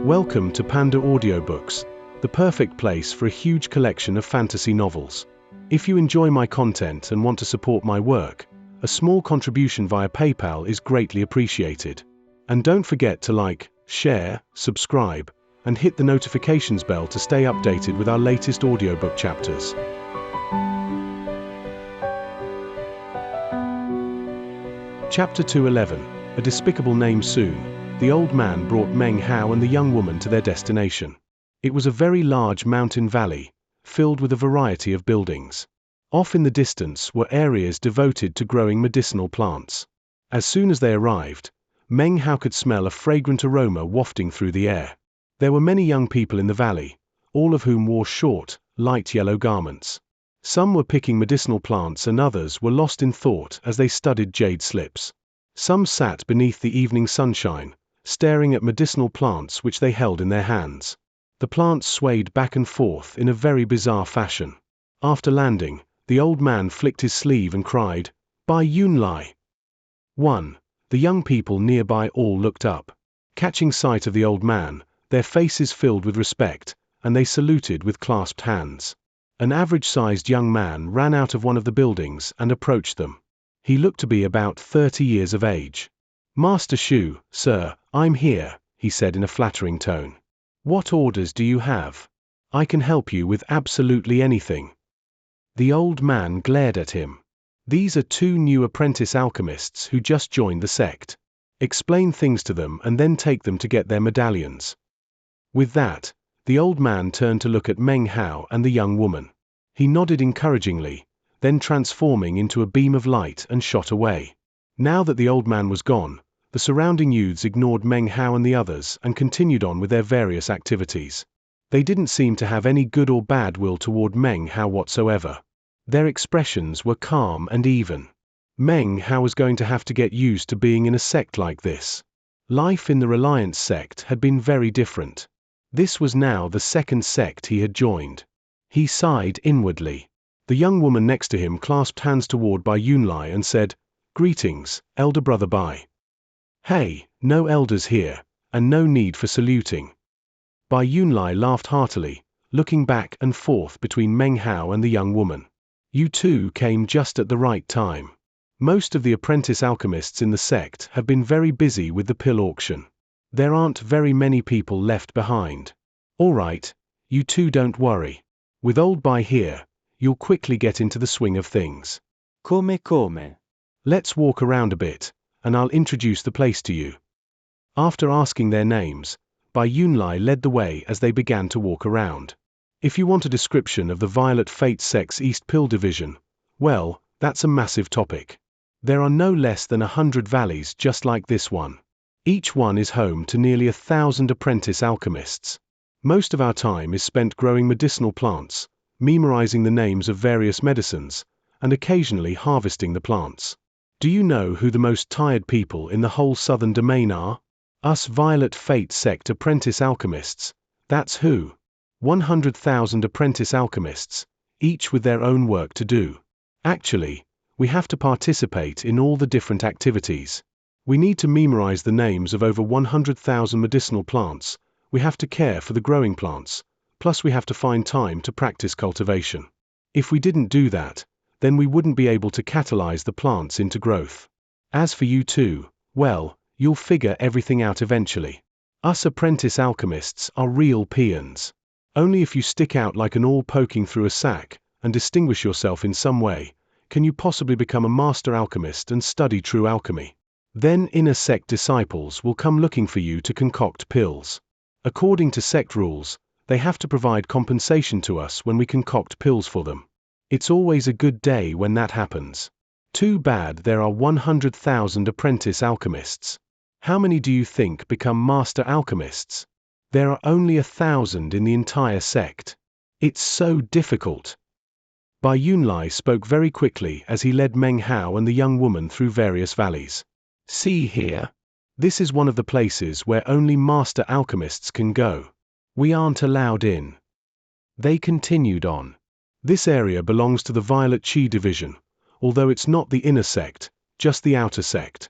Welcome to PandaAudioBooks, the perfect place for a huge collection of fantasy novels. If you enjoy my content and want to support my work, a small contribution via PayPal is greatly appreciated. And don't forget to like, share, subscribe, and hit the notifications bell to stay updated with our latest audiobook chapters. Chapter 211, A Despicable Name Soon. The old man brought Meng Hao and the young woman to their destination. It was a very large mountain valley, filled with a variety of buildings. Off in the distance were areas devoted to growing medicinal plants. As soon as they arrived, Meng Hao could smell a fragrant aroma wafting through the air. There were many young people in the valley, all of whom wore short, light yellow garments. Some were picking medicinal plants and others were lost in thought as they studied jade slips. Some sat beneath the evening sunshine, staring at medicinal plants which they held in their hands. The plants swayed back and forth in a very bizarre fashion. After landing, the old man flicked his sleeve and cried, "Bai Yunlai!" 1. The young people nearby all looked up. Catching sight of the old man, their faces filled with respect, and they saluted with clasped hands. An average-sized young man ran out of one of the buildings and approached them. He looked to be about 30 years of age. "Master Shu, sir, I'm here," he said in a flattering tone. "What orders do you have? I can help you with absolutely anything." The old man glared at him. "These are two new apprentice alchemists who just joined the sect. Explain things to them and then take them to get their medallions." With that, the old man turned to look at Meng Hao and the young woman. He nodded encouragingly, then transforming into a beam of light and shot away. Now that the old man was gone, the surrounding youths ignored Meng Hao and the others and continued on with their various activities. They didn't seem to have any good or bad will toward Meng Hao whatsoever. Their expressions were calm and even. Meng Hao was going to have to get used to being in a sect like this. Life in the Reliance sect had been very different. This was now the second sect he had joined. He sighed inwardly. The young woman next to him clasped hands toward Bai Yunlai and said, "Greetings, elder brother Bai." "Hey, no elders here, and no need for saluting." Bai Yunlai laughed heartily, looking back and forth between Meng Hao and the young woman. "You two came just at the right time. Most of the apprentice alchemists in the sect have been very busy with the pill auction. There aren't very many people left behind. All right, you two don't worry. With old Bai here, you'll quickly get into the swing of things. Come? Let's walk around a bit, and I'll introduce the place to you." After asking their names, Bai Yunlai led the way as they began to walk around. If you want a description of the Violet Fate Sect's East Pill Division, well, that's a massive topic. There are no less than 100 valleys just like this one. Each one is home to nearly 1,000 apprentice alchemists. Most of our time is spent growing medicinal plants, memorizing the names of various medicines, and occasionally harvesting the plants. Do you know who the most tired people in the whole southern domain are? Us Violet Fate Sect apprentice alchemists. That's who. 100,000 apprentice alchemists, each with their own work to do. Actually, we have to participate in all the different activities. We need to memorize the names of over 100,000 medicinal plants, we have to care for the growing plants, plus we have to find time to practice cultivation. If we didn't do that, then we wouldn't be able to catalyze the plants into growth. As for you two, well, you'll figure everything out eventually. Us apprentice alchemists are real peons. Only if you stick out like an awl poking through a sack, and distinguish yourself in some way, can you possibly become a master alchemist and study true alchemy. Then inner sect disciples will come looking for you to concoct pills. According to sect rules, they have to provide compensation to us when we concoct pills for them. It's always a good day when that happens. Too bad there are 100,000 apprentice alchemists. How many do you think become master alchemists? There are only 1,000 in the entire sect. It's so difficult. Bai Yunlai spoke very quickly as he led Meng Hao and the young woman through various valleys. "See here. This is one of the places where only master alchemists can go. We aren't allowed in." They continued on. This area belongs to the Violet Chi division, although it's not the inner sect, just the outer sect.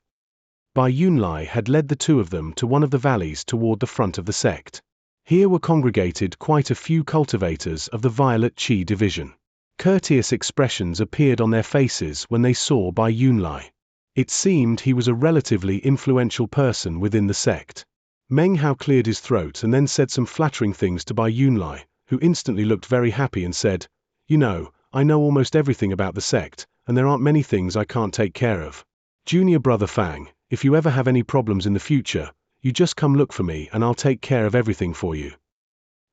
Bai Yunlai had led the two of them to one of the valleys toward the front of the sect. Here were congregated quite a few cultivators of the Violet Qi division. Courteous expressions appeared on their faces when they saw Bai Yunlai. It seemed he was a relatively influential person within the sect. Meng Hao cleared his throat and then said some flattering things to Bai Yunlai, who instantly looked very happy and said, "You know, I know almost everything about the sect, and there aren't many things I can't take care of. Junior brother Fang, if you ever have any problems in the future, you just come look for me and I'll take care of everything for you."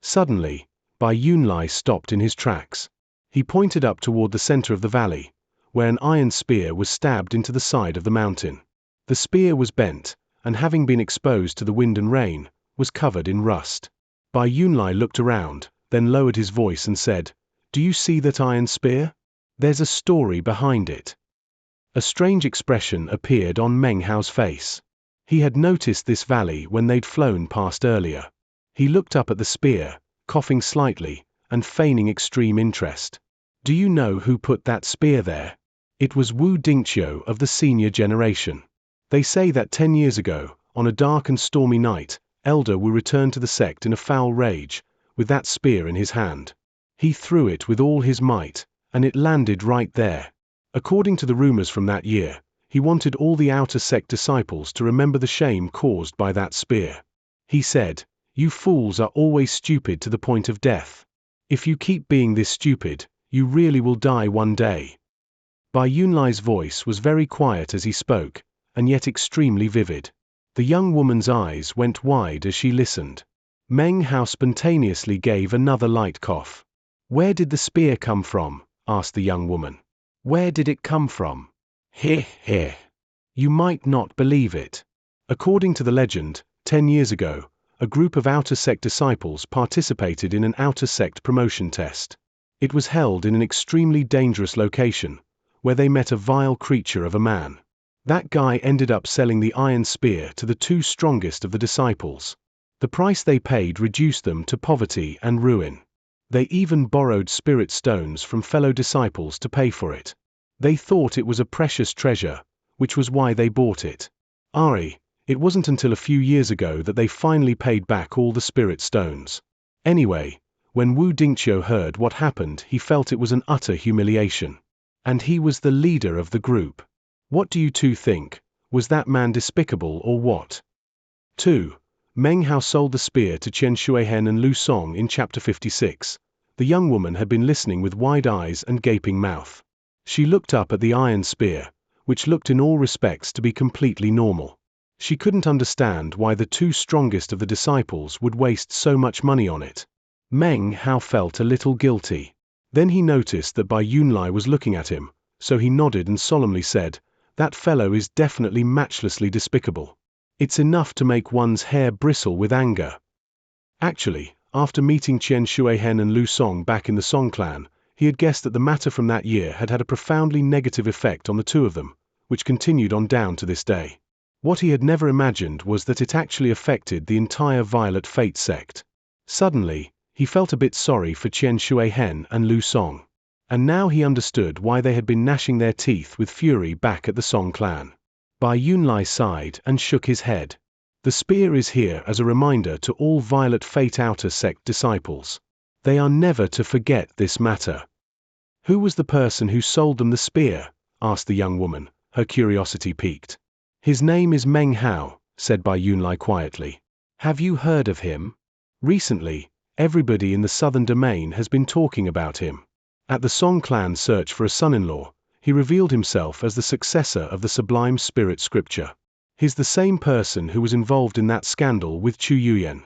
Suddenly, Bai Yunlai stopped in his tracks. He pointed up toward the center of the valley, where an iron spear was stabbed into the side of the mountain. The spear was bent, and having been exposed to the wind and rain, was covered in rust. Bai Yunlai looked around, then lowered his voice and said, "Do you see that iron spear? There's a story behind it." A strange expression appeared on Meng Hao's face. He had noticed this valley when they'd flown past earlier. He looked up at the spear, coughing slightly, and feigning extreme interest. "Do you know who put that spear there?" It was Wu Dingqiu of the senior generation. They say that 10 years ago, on a dark and stormy night, Elder Wu returned to the sect in a foul rage, with that spear in his hand. He threw it with all his might, and it landed right there. According to the rumors from that year, he wanted all the outer sect disciples to remember the shame caused by that spear. He said, "You fools are always stupid to the point of death. If you keep being this stupid, you really will die one day." Bai Yunlai's voice was very quiet as he spoke, and yet extremely vivid. The young woman's eyes went wide as she listened. Meng Hao spontaneously gave another light cough. "Where did the spear come from?" asked the young woman. "Where did it come from?" "Heh heh. You might not believe it. According to the legend, 10 years ago, a group of outer sect disciples participated in an outer sect promotion test. It was held in an extremely dangerous location, where they met a vile creature of a man. That guy ended up selling the iron spear to the two strongest of the disciples. The price they paid reduced them to poverty and ruin. They even borrowed spirit stones from fellow disciples to pay for it. They thought it was a precious treasure, which was why they bought it. It wasn't until a few years ago that they finally paid back all the spirit stones. Anyway, when Wu Dingqiu heard what happened, he felt it was an utter humiliation. And he was the leader of the group. What do you two think? Was that man despicable or what? 2. Meng Hao sold the spear to Chen Shuihen and Lu Song in chapter 56. The young woman had been listening with wide eyes and gaping mouth. She looked up at the iron spear, which looked in all respects to be completely normal. She couldn't understand why the two strongest of the disciples would waste so much money on it. Meng Hao felt a little guilty. Then he noticed that Bai Yunlai was looking at him, so he nodded and solemnly said, "That fellow is definitely matchlessly despicable. It's enough to make one's hair bristle with anger." Actually, after meeting Chen Shuihen and Lu Song back in the Song clan, he had guessed that the matter from that year had had a profoundly negative effect on the two of them, which continued on down to this day. What he had never imagined was that it actually affected the entire Violet Fate sect. Suddenly, he felt a bit sorry for Chen Shuihen and Lu Song. And now he understood why they had been gnashing their teeth with fury back at the Song clan. Bai Yunlai sighed and shook his head. "The spear is here as a reminder to all Violet Fate outer sect disciples. They are never to forget this matter." "Who was the person who sold them the spear?" asked the young woman, her curiosity piqued. "His name is Meng Hao," said Bai Yunlai quietly. "Have you heard of him? Recently, everybody in the southern domain has been talking about him. At the Song clan's search for a son-in-law, he revealed himself as the successor of the sublime spirit scripture. He's the same person who was involved in that scandal with Chu Yuyan."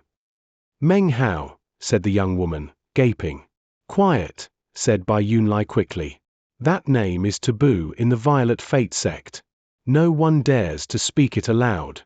"Meng Hao," said the young woman, gaping. "Quiet," said Bai Yunlai quickly. "That name is taboo in the Violet Fate sect. No one dares to speak it aloud."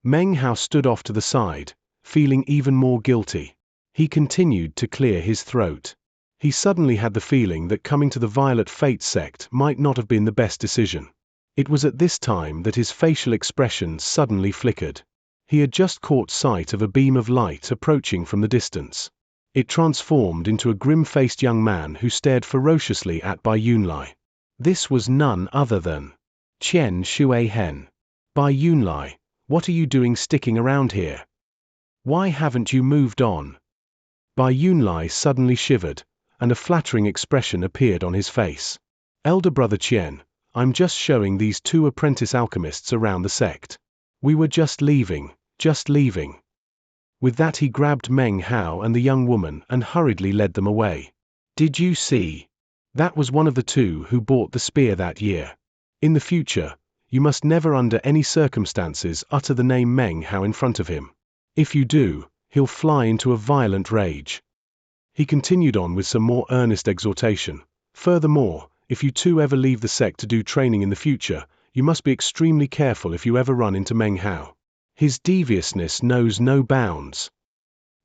Meng Hao stood off to the side, feeling even more guilty. He continued to clear his throat. He suddenly had the feeling that coming to the Violet Fate sect might not have been the best decision. It was at this time that his facial expression suddenly flickered. He had just caught sight of a beam of light approaching from the distance. It transformed into a grim-faced young man who stared ferociously at Bai Yunlai. This was none other than Chen Shuihen. Bai Yunlai, what are you doing sticking around here? Why haven't you moved on? Bai Yunlai suddenly shivered, and a flattering expression appeared on his face. Elder brother Qian, I'm just showing these 2 apprentice alchemists around the sect. We were just leaving. With that he grabbed Meng Hao and the young woman and hurriedly led them away. Did you see? That was one of the 2 who bought the spear that year. In the future, you must never under any circumstances utter the name Meng Hao in front of him. If you do, he'll fly into a violent rage. He continued on with some more earnest exhortation. Furthermore, if you 2 ever leave the sect to do training in the future, you must be extremely careful if you ever run into Meng Hao. His deviousness knows no bounds.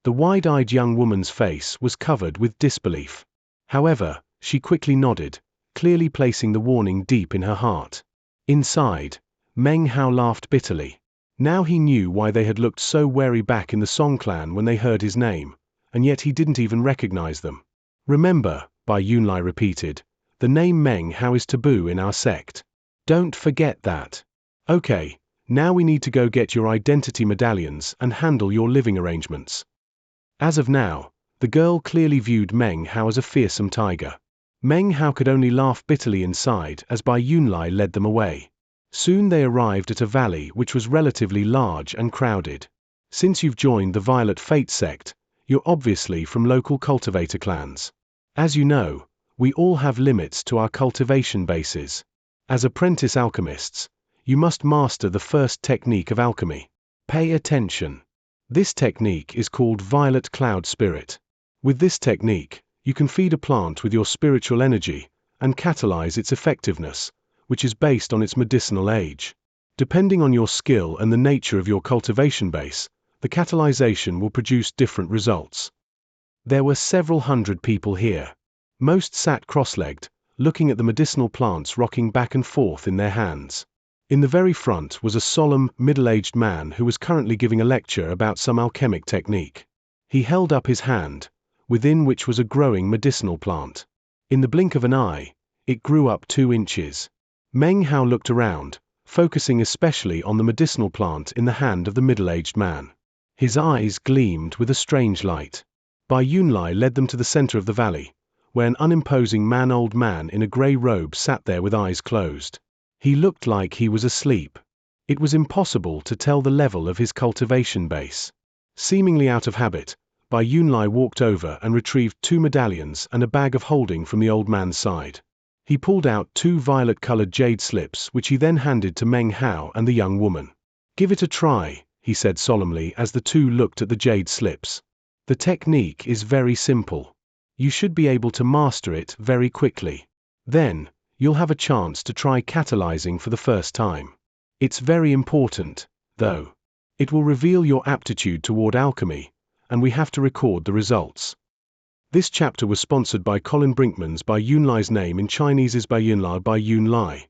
The wide-eyed young woman's face was covered with disbelief. However, she quickly nodded, clearly placing the warning deep in her heart. Inside, Meng Hao laughed bitterly. Now he knew why they had looked so wary back in the Song clan when they heard his name, and yet he didn't even recognize them. Remember, Bai Yunlai repeated, the name Meng Hao is taboo in our sect. Don't forget that. Okay, now we need to go get your identity medallions and handle your living arrangements. As of now, the girl clearly viewed Meng Hao as a fearsome tiger. Meng Hao could only laugh bitterly inside as Bai Yunlai led them away. Soon they arrived at a valley which was relatively large and crowded. Since you've joined the Violet Fate sect, you're obviously from local cultivator clans. As you know, we all have limits to our cultivation bases. As apprentice alchemists, you must master the first technique of alchemy. Pay attention. This technique is called Violet Cloud Spirit. With this technique, you can feed a plant with your spiritual energy and catalyze its effectiveness, which is based on its medicinal age. Depending on your skill and the nature of your cultivation base, the catalyzation will produce different results. There were several hundred people here. Most sat cross-legged, looking at the medicinal plants rocking back and forth in their hands. In the very front was a solemn, middle-aged man who was currently giving a lecture about some alchemic technique. He held up his hand, within which was a growing medicinal plant. In the blink of an eye, it grew up 2 inches. Meng Hao looked around, focusing especially on the medicinal plant in the hand of the middle-aged man. His eyes gleamed with a strange light. Bai Yunlai led them to the center of the valley, where an unimposing old man in a gray robe sat there with eyes closed. He looked like he was asleep. It was impossible to tell the level of his cultivation base. Seemingly out of habit, Bai Yunlai walked over and retrieved 2 medallions and a bag of holding from the old man's side. He pulled out 2 violet-colored jade slips which he then handed to Meng Hao and the young woman. Give it a try, he said solemnly as the 2 looked at the jade slips. The technique is very simple. You should be able to master it very quickly. Then, you'll have a chance to try catalyzing for the first time. It's very important, though. It will reveal your aptitude toward alchemy, and we have to record the results. This chapter was sponsored by Colin Brinkman's Bai Yunlai's name in Chinese is Bai Yunlai.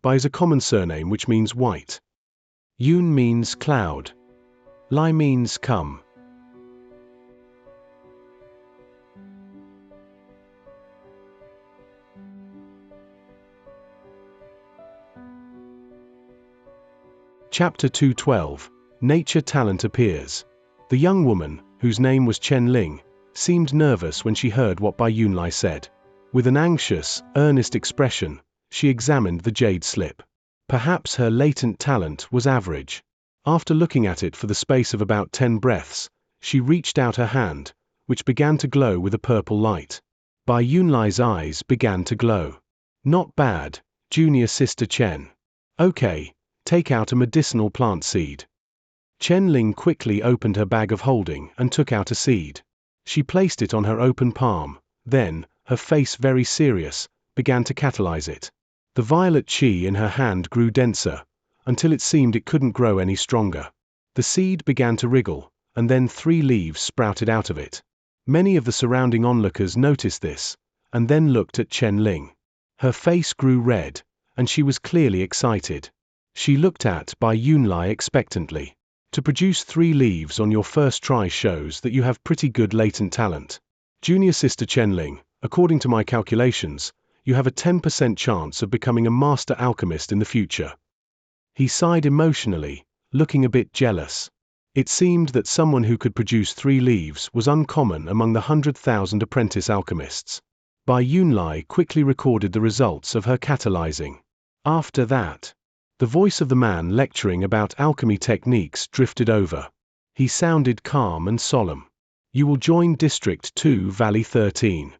Bai is a common surname which means white. Yun means cloud. Lai means come. Chapter 212. Nature Talent Appears. The young woman, whose name was Chen Ling, seemed nervous when she heard what Bai Yunlai said. With an anxious, earnest expression, she examined the jade slip. Perhaps her latent talent was average. After looking at it for the space of about 10 breaths, she reached out her hand, which began to glow with a purple light. Bai Yunlai's eyes began to glow. Not bad, junior sister Chen. Okay. Take out a medicinal plant seed. Chen Ling quickly opened her bag of holding and took out a seed. She placed it on her open palm, then, her face very serious, began to catalyze it. The violet qi in her hand grew denser, until it seemed it couldn't grow any stronger. The seed began to wriggle, and then 3 leaves sprouted out of it. Many of the surrounding onlookers noticed this, and then looked at Chen Ling. Her face grew red, and she was clearly excited. She looked at Bai Yunlai expectantly. To produce 3 leaves on your first try shows that you have pretty good latent talent. Junior sister Chen Ling, according to my calculations, you have a 10% chance of becoming a master alchemist in the future. He sighed emotionally, looking a bit jealous. It seemed that someone who could produce 3 leaves was uncommon among the 100,000 apprentice alchemists. Bai Yunlai quickly recorded the results of her catalyzing. After that, the voice of the man lecturing about alchemy techniques drifted over. He sounded calm and solemn. You will join District 2, Valley 13.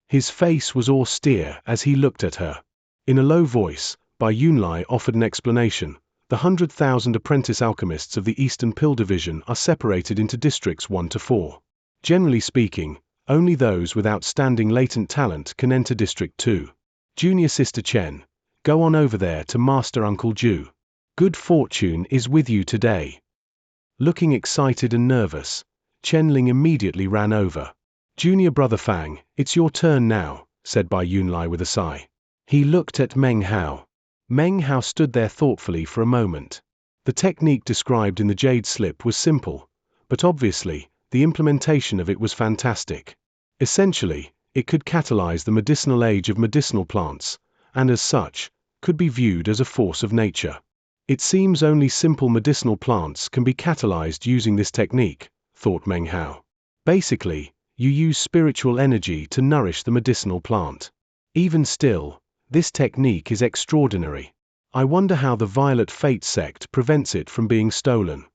His face was austere as he looked at her. In a low voice, Bai Yunlai offered an explanation. The 100,000 apprentice alchemists of the Eastern Pill Division are separated into districts 1 to 4. Generally speaking, only those with outstanding latent talent can enter District 2. Junior Sister Chen, go on over there to Master Uncle Ju. Good fortune is with you today. Looking excited and nervous, Chen Ling immediately ran over. Junior Brother Fang, it's your turn now, said Bai Yunlai with a sigh. He looked at Meng Hao. Meng Hao stood there thoughtfully for a moment. The technique described in the jade slip was simple, but obviously, the implementation of it was fantastic. Essentially, it could catalyze the medicinal age of medicinal plants, and as such, could be viewed as a force of nature. It seems only simple medicinal plants can be catalyzed using this technique, thought Meng Hao. Basically, you use spiritual energy to nourish the medicinal plant. Even still, this technique is extraordinary. I wonder how the Violet Fate sect prevents it from being stolen.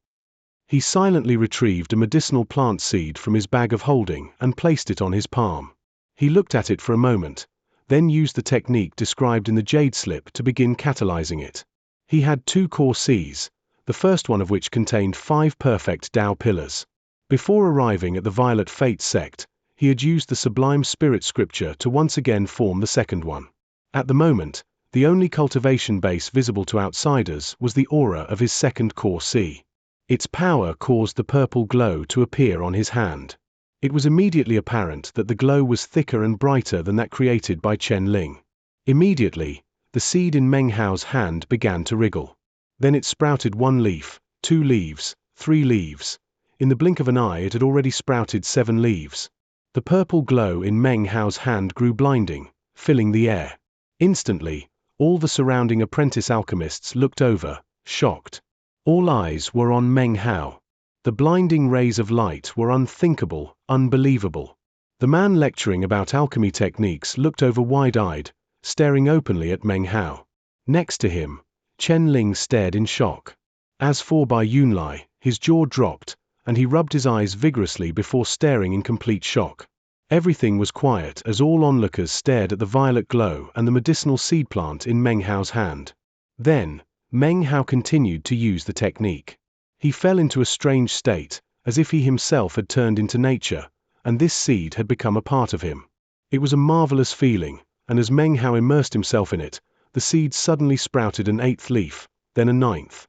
He silently retrieved a medicinal plant seed from his bag of holding and placed it on his palm. He looked at it for a moment, then used the technique described in the jade slip to begin catalyzing it. He had 2 core Cs, the first one of which contained 5 perfect Tao pillars. Before arriving at the Violet Fate sect, he had used the Sublime Spirit scripture to once again form the second one. At the moment, the only cultivation base visible to outsiders was the aura of his second core C. Its power caused the purple glow to appear on his hand. It was immediately apparent that the glow was thicker and brighter than that created by Chen Ling. Immediately, the seed in Meng Hao's hand began to wriggle. Then it sprouted 1 leaf, 2 leaves, 3 leaves. In the blink of an eye it had already sprouted 7 leaves. The purple glow in Meng Hao's hand grew blinding, filling the air. Instantly, all the surrounding apprentice alchemists looked over, shocked. All eyes were on Meng Hao. The blinding rays of light were unthinkable, unbelievable. The man lecturing about alchemy techniques looked over wide-eyed, staring openly at Meng Hao. Next to him, Chen Ling stared in shock. As for Bai Yunlai, his jaw dropped, and he rubbed his eyes vigorously before staring in complete shock. Everything was quiet as all onlookers stared at the violet glow and the medicinal seed plant in Meng Hao's hand. Then, Meng Hao continued to use the technique. He fell into a strange state, as if he himself had turned into nature, and this seed had become a part of him. It was a marvelous feeling, and as Meng Hao immersed himself in it, the seed suddenly sprouted an 8th leaf, then a 9th.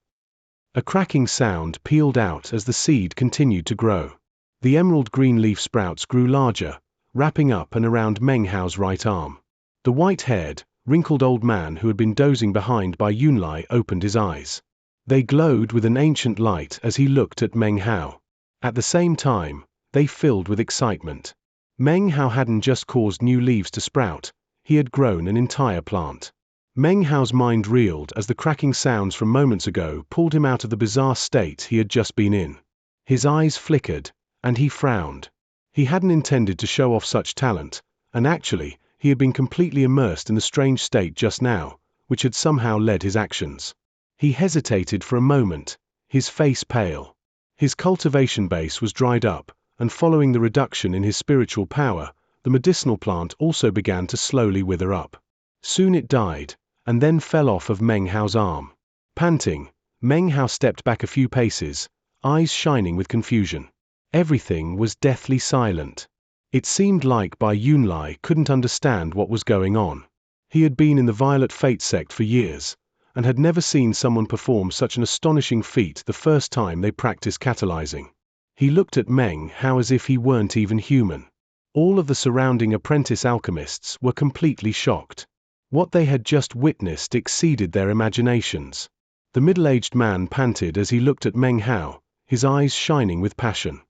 A cracking sound pealed out as the seed continued to grow. The emerald green leaf sprouts grew larger, wrapping up and around Meng Hao's right arm. The white-haired, wrinkled old man who had been dozing behind Bai Yunlai opened his eyes. They glowed with an ancient light as he looked at Meng Hao. At the same time, they filled with excitement. Meng Hao hadn't just caused new leaves to sprout, he had grown an entire plant. Meng Hao's mind reeled as the cracking sounds from moments ago pulled him out of the bizarre state he had just been in. His eyes flickered, and he frowned. He hadn't intended to show off such talent, and actually, he had been completely immersed in the strange state just now, which had somehow led his actions. He hesitated for a moment, his face pale. His cultivation base was dried up, and following the reduction in his spiritual power, the medicinal plant also began to slowly wither up. Soon it died, and then fell off of Meng Hao's arm. Panting, Meng Hao stepped back a few paces, eyes shining with confusion. Everything was deathly silent. It seemed like Bai Yunlai couldn't understand what was going on. He had been in the Violet Fate sect for years, and had never seen someone perform such an astonishing feat the first time they practiced catalyzing. He looked at Meng Hao as if he weren't even human. All of the surrounding apprentice alchemists were completely shocked. What they had just witnessed exceeded their imaginations. The middle-aged man panted as he looked at Meng Hao, his eyes shining with passion.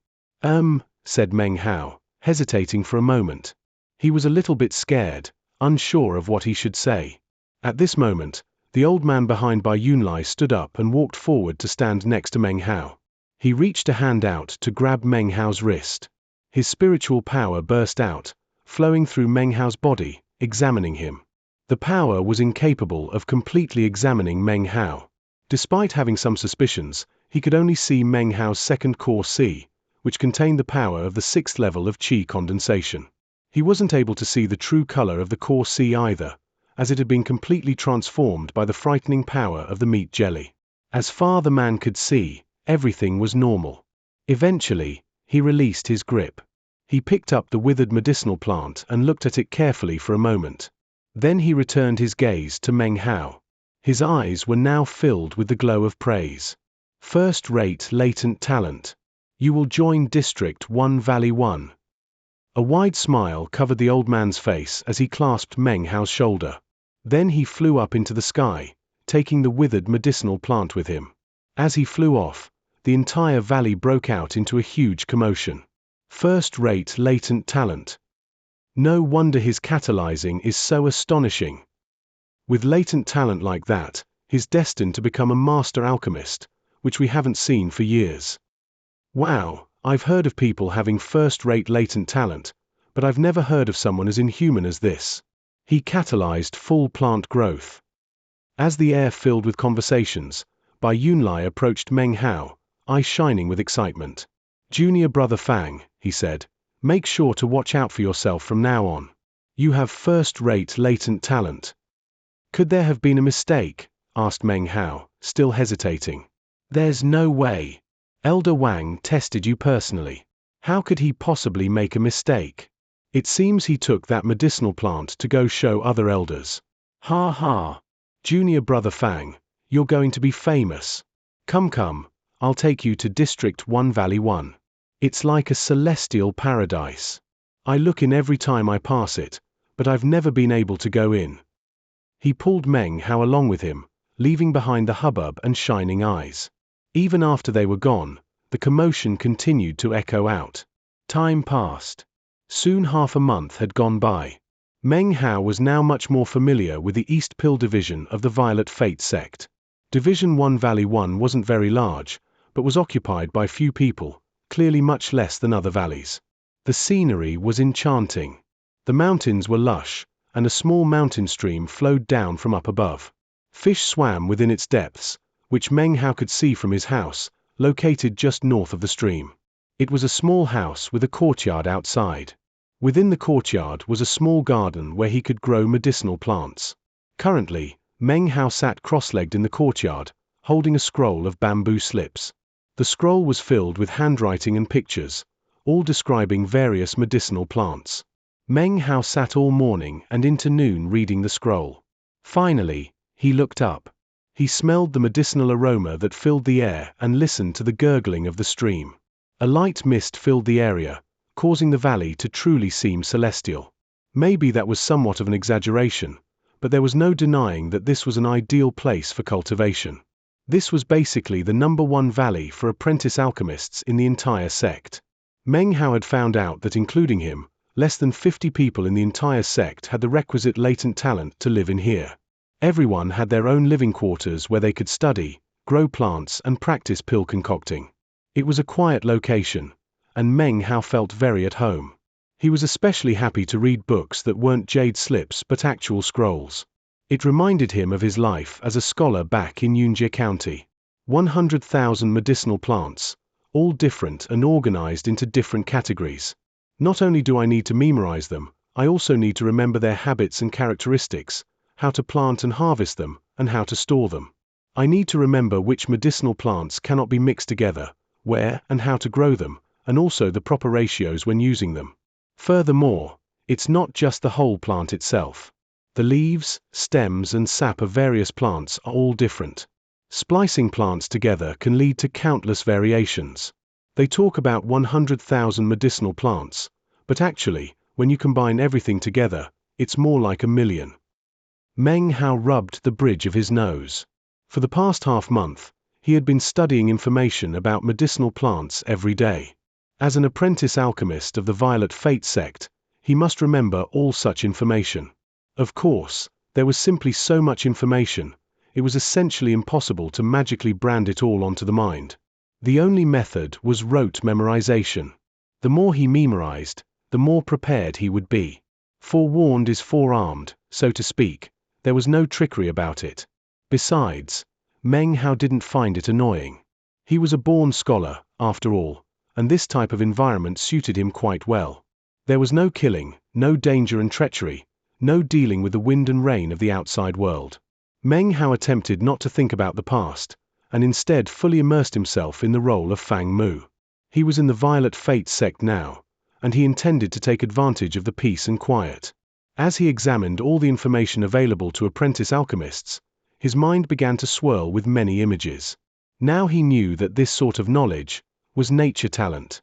Said Meng Hao, hesitating for a moment. He was a little bit scared, unsure of what he should say. At this moment, The old man behind Bai Yunlai stood up and walked forward to stand next to Meng Hao. He reached a hand out to grab Meng Hao's wrist. His spiritual power burst out, flowing through Meng Hao's body, examining him. The power was incapable of completely examining Meng Hao. Despite having some suspicions, he could only see Meng Hao's second core C, which contained the power of the 6th level of qi condensation. He wasn't able to see the true color of the core C either, as it had been completely transformed by the frightening power of the meat jelly. As far the man could see, everything was normal. Eventually, he released his grip. He picked up the withered medicinal plant and looked at it carefully for a moment. Then he returned his gaze to Meng Hao. His eyes were now filled with the glow of praise. First-rate latent talent. You will join District 1 Valley 1. A wide smile covered the old man's face as he clasped Meng Hao's shoulder. Then he flew up into the sky, taking the withered medicinal plant with him. As he flew off, the entire valley broke out into a huge commotion. First-rate latent talent. No wonder his catalyzing is so astonishing. With latent talent like that, he's destined to become a master alchemist, which we haven't seen for years. Wow, I've heard of people having first-rate latent talent, but I've never heard of someone as inhuman as this. He catalyzed full plant growth. As the air filled with conversations, Bai Yunlai approached Meng Hao, eyes shining with excitement. Junior brother Fang, he said, make sure to watch out for yourself from now on. You have first-rate latent talent. Could there have been a mistake? Asked Meng Hao, still hesitating. There's no way. Elder Wang tested you personally. How could he possibly make a mistake? It seems he took that medicinal plant to go show other elders. Ha ha. Junior brother Fang, you're going to be famous. Come, I'll take you to District 1 Valley 1. It's like a celestial paradise. I look in every time I pass it, but I've never been able to go in. He pulled Meng Hao along with him, leaving behind the hubbub and shining eyes. Even after they were gone, the commotion continued to echo out. Time passed. Soon half a month had gone by. Meng Hao was now much more familiar with the East Pill division of the Violet Fate sect. Division 1 Valley 1 wasn't very large, but was occupied by few people, clearly much less than other valleys. The scenery was enchanting. The mountains were lush, and a small mountain stream flowed down from up above. Fish swam within its depths, which Meng Hao could see from his house, located just north of the stream. It was a small house with a courtyard outside. Within the courtyard was a small garden where he could grow medicinal plants. Currently, Meng Hao sat cross-legged in the courtyard, holding a scroll of bamboo slips. The scroll was filled with handwriting and pictures, all describing various medicinal plants. Meng Hao sat all morning and into noon reading the scroll. Finally, he looked up. He smelled the medicinal aroma that filled the air and listened to the gurgling of the stream. A light mist filled the area, causing the valley to truly seem celestial. Maybe that was somewhat of an exaggeration, but there was no denying that this was an ideal place for cultivation. This was basically the #1 valley for apprentice alchemists in the entire sect. Meng Hao had found out that including him, less than 50 people in the entire sect had the requisite latent talent to live in here. Everyone had their own living quarters where they could study, grow plants and practice pill concocting. It was a quiet location, and Meng Hao felt very at home. He was especially happy to read books that weren't jade slips but actual scrolls. It reminded him of his life as a scholar back in Xianxia County. 100,000 medicinal plants, all different and organized into different categories. Not only do I need to memorize them, I also need to remember their habits and characteristics, how to plant and harvest them, and how to store them. I need to remember which medicinal plants cannot be mixed together, where and how to grow them, and also the proper ratios when using them. Furthermore, it's not just the whole plant itself. The leaves, stems and sap of various plants are all different. Splicing plants together can lead to countless variations. They talk about 100,000 medicinal plants, but actually, when you combine everything together, it's more like 1,000,000. Meng Hao rubbed the bridge of his nose. For the past half-month, he had been studying information about medicinal plants every day. As an apprentice alchemist of the Violet Fate sect, he must remember all such information. Of course, there was simply so much information, it was essentially impossible to magically brand it all onto the mind. The only method was rote memorization. The more he memorized, the more prepared he would be. Forewarned is forearmed, so to speak. There was no trickery about it. Besides, Meng Hao didn't find it annoying. He was a born scholar, after all, and this type of environment suited him quite well. There was no killing, no danger and treachery, no dealing with the wind and rain of the outside world. Meng Hao attempted not to think about the past, and instead fully immersed himself in the role of Fang Mu. He was in the Violet Fate sect now, and he intended to take advantage of the peace and quiet. As he examined all the information available to apprentice alchemists, his mind began to swirl with many images. Now he knew that this sort of knowledge was nature talent.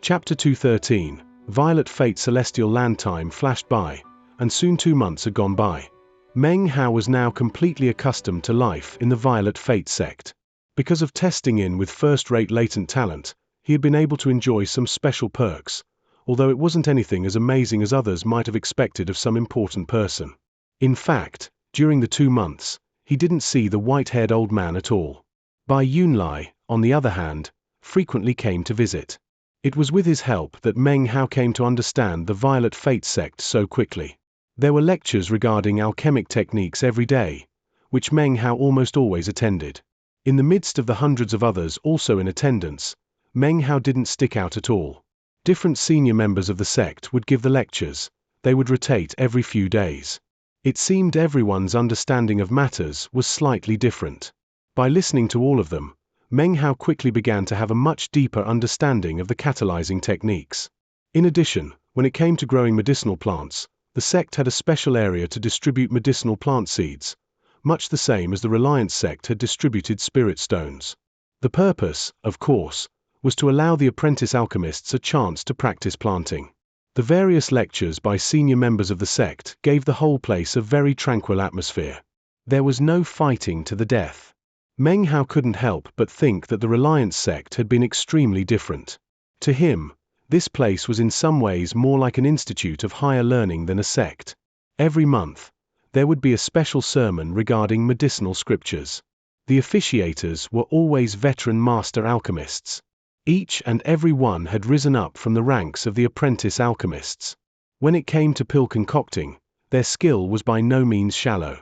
Chapter 213, Violet Fate. Celestial land. Time flashed by, and soon 2 months had gone by. Meng Hao was now completely accustomed to life in the Violet Fate sect. Because of testing in with first-rate latent talent, he had been able to enjoy some special perks, although it wasn't anything as amazing as others might have expected of some important person. In fact, during the 2 months, he didn't see the white-haired old man at all. Bai Yunlai, on the other hand, frequently came to visit. It was with his help that Meng Hao came to understand the Violet Fate sect so quickly. There were lectures regarding alchemic techniques every day, which Meng Hao almost always attended. In the midst of the hundreds of others also in attendance, Meng Hao didn't stick out at all. Different senior members of the sect would give the lectures. They would rotate every few days. It seemed everyone's understanding of matters was slightly different. By listening to all of them, Meng Hao quickly began to have a much deeper understanding of the catalyzing techniques. In addition, when it came to growing medicinal plants, the sect had a special area to distribute medicinal plant seeds, much the same as the Reliance sect had distributed spirit stones. The purpose, of course, was to allow the apprentice alchemists a chance to practice planting. The various lectures by senior members of the sect gave the whole place a very tranquil atmosphere. There was no fighting to the death. Meng Hao couldn't help but think that the Reliance sect had been extremely different. To him, this place was in some ways more like an institute of higher learning than a sect. Every month, there would be a special sermon regarding medicinal scriptures. The officiators were always veteran master alchemists. Each and every one had risen up from the ranks of the apprentice alchemists. When it came to pill concocting, their skill was by no means shallow.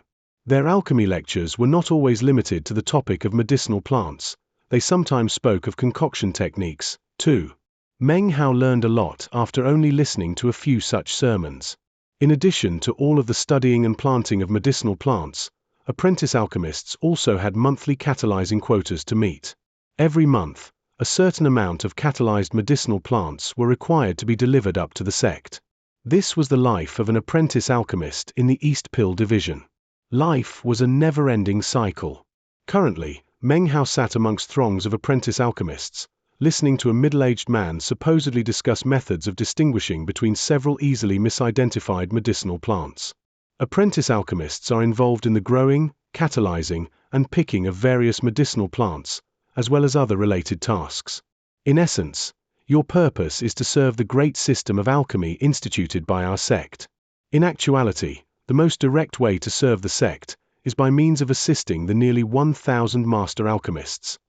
Their alchemy lectures were not always limited to the topic of medicinal plants. They sometimes spoke of concoction techniques, too. Meng Hao learned a lot after only listening to a few such sermons. In addition to all of the studying and planting of medicinal plants, apprentice alchemists also had monthly catalyzing quotas to meet. Every month, a certain amount of catalyzed medicinal plants were required to be delivered up to the sect. This was the life of an apprentice alchemist in the East Pill division. Life was a never-ending cycle. Currently, Meng Hao sat amongst throngs of apprentice alchemists, listening to a middle-aged man supposedly discuss methods of distinguishing between several easily misidentified medicinal plants. Apprentice alchemists are involved in the growing, catalyzing, and picking of various medicinal plants, as well as other related tasks. In essence, your purpose is to serve the great system of alchemy instituted by our sect. In actuality, the most direct way to serve the sect is by means of assisting the nearly 1,000 master alchemists.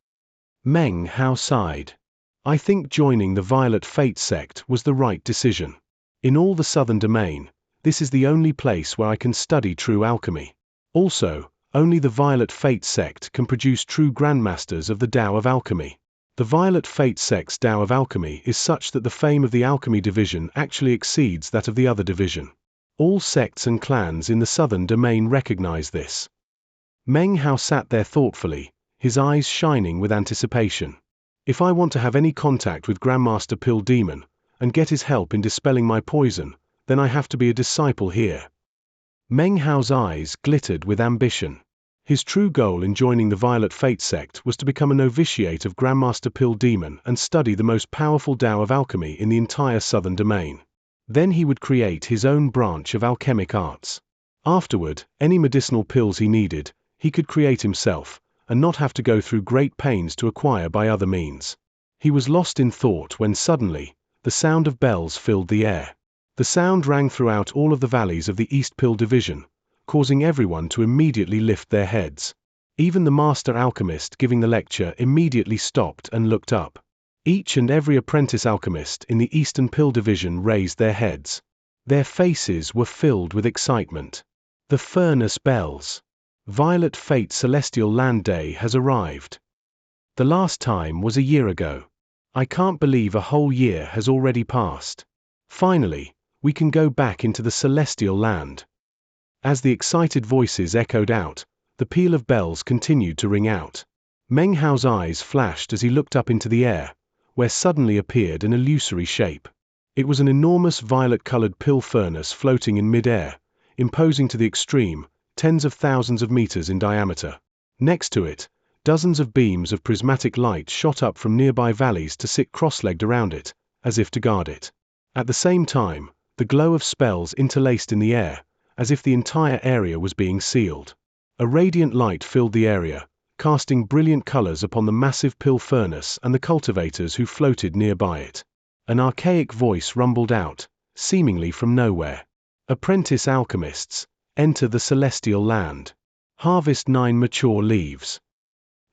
Meng Hao sighed. I think joining the Violet Fate sect was the right decision. In all the southern domain, this is the only place where I can study true alchemy. Also, only the Violet Fate sect can produce true grandmasters of the Tao of alchemy. The Violet Fate sect's Tao of alchemy is such that the fame of the alchemy division actually exceeds that of the other division. All sects and clans in the southern domain recognize this. Meng Hao sat there thoughtfully, his eyes shining with anticipation. If I want to have any contact with Grandmaster Pill Demon, and get his help in dispelling my poison, then I have to be a disciple here. Meng Hao's eyes glittered with ambition. His true goal in joining the Violet Fate sect was to become a novitiate of Grandmaster Pill Demon and study the most powerful Tao of alchemy in the entire southern domain. Then he would create his own branch of alchemic arts. Afterward, any medicinal pills he needed, he could create himself, and not have to go through great pains to acquire by other means. He was lost in thought when suddenly, the sound of bells filled the air. The sound rang throughout all of the valleys of the East Pill Division, causing everyone to immediately lift their heads. Even the master alchemist giving the lecture immediately stopped and looked up. Each and every apprentice alchemist in the Eastern Pill Division raised their heads. Their faces were filled with excitement. The furnace bells. Violet Fate Celestial Land Day has arrived. The last time was a year ago. I can't believe a whole year has already passed. Finally, we can go back into the celestial land. As the excited voices echoed out, the peal of bells continued to ring out. Meng Hao's eyes flashed as he looked up into the air, where suddenly appeared an illusory shape. It was an enormous violet-colored pill furnace floating in mid-air, imposing to the extreme, tens of thousands of meters in diameter. Next to it, dozens of beams of prismatic light shot up from nearby valleys to sit cross-legged around it, as if to guard it. At the same time, the glow of spells interlaced in the air, as if the entire area was being sealed. A radiant light filled the area, casting brilliant colors upon the massive pill furnace and the cultivators who floated nearby it. An archaic voice rumbled out, seemingly from nowhere. Apprentice alchemists, enter the celestial land. Harvest 9 mature leaves.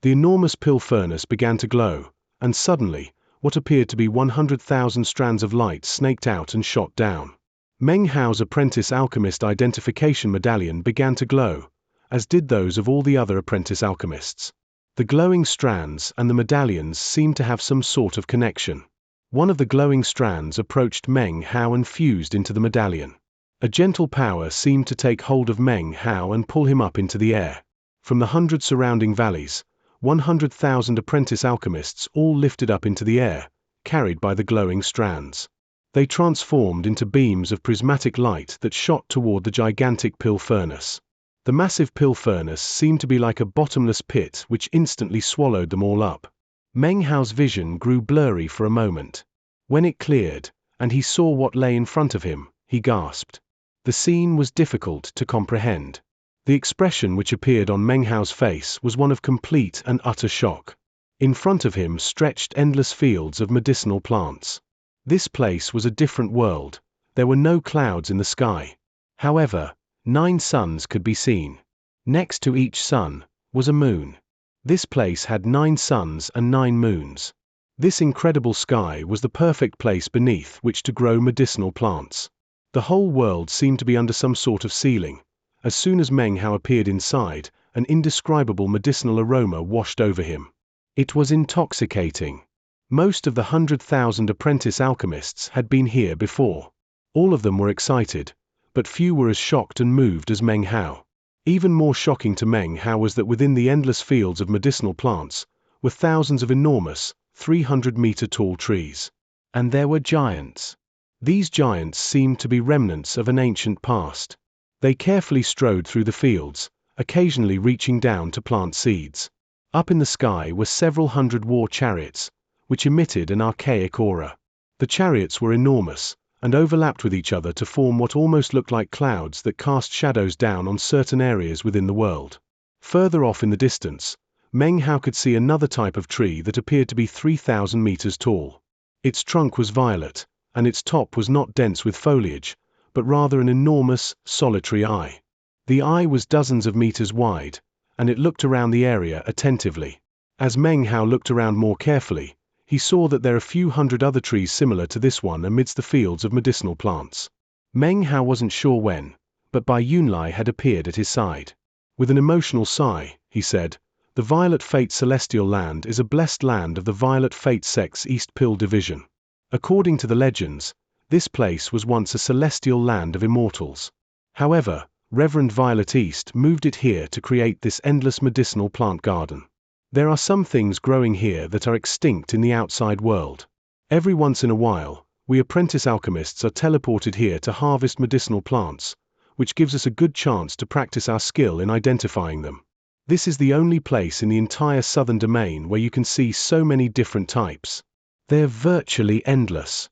The enormous pill furnace began to glow, and suddenly, what appeared to be 100,000 strands of light snaked out and shot down. Meng Hao's apprentice alchemist identification medallion began to glow, as did those of all the other apprentice alchemists. The glowing strands and the medallions seemed to have some sort of connection. One of the glowing strands approached Meng Hao and fused into the medallion. A gentle power seemed to take hold of Meng Hao and pull him up into the air. From the 100 surrounding valleys, 100,000 apprentice alchemists all lifted up into the air, carried by the glowing strands. They transformed into beams of prismatic light that shot toward the gigantic pill furnace. The massive pill furnace seemed to be like a bottomless pit which instantly swallowed them all up. Meng Hao's vision grew blurry for a moment. When it cleared, and he saw what lay in front of him, he gasped. The scene was difficult to comprehend. The expression which appeared on Meng Hao's face was one of complete and utter shock. In front of him stretched endless fields of medicinal plants. This place was a different world. There were no clouds in the sky. However, 9 suns could be seen. Next to each sun was a moon. This place had 9 suns and 9 moons. This incredible sky was the perfect place beneath which to grow medicinal plants. The whole world seemed to be under some sort of ceiling. As soon as Meng Hao appeared inside, an indescribable medicinal aroma washed over him. It was intoxicating. Most of the 100,000 apprentice alchemists had been here before. All of them were excited, but few were as shocked and moved as Meng Hao. Even more shocking to Meng Hao was that within the endless fields of medicinal plants were thousands of enormous, 300-meter-tall trees. And there were giants. These giants seemed to be remnants of an ancient past. They carefully strode through the fields, occasionally reaching down to plant seeds. Up in the sky were several hundred war chariots, which emitted an archaic aura. The chariots were enormous, and overlapped with each other to form what almost looked like clouds that cast shadows down on certain areas within the world. Further off in the distance, Meng Hao could see another type of tree that appeared to be 3,000 meters tall. Its trunk was violet, and its top was not dense with foliage, but rather an enormous, solitary eye. The eye was dozens of meters wide, and it looked around the area attentively. As Meng Hao looked around more carefully, he saw that there are a few hundred other trees similar to this one amidst the fields of medicinal plants. Meng Hao wasn't sure when, but Bai Yunlai had appeared at his side. With an emotional sigh, he said, "The Violet Fate Celestial Land is a blessed land of the Violet Fate Sect's East Pill Division. According to the legends, this place was once a celestial land of immortals. However, Reverend Violet East moved it here to create this endless medicinal plant garden. There are some things growing here that are extinct in the outside world. Every once in a while, we apprentice alchemists are teleported here to harvest medicinal plants, which gives us a good chance to practice our skill in identifying them. This is the only place in the entire southern domain where you can see so many different types. They're virtually endless."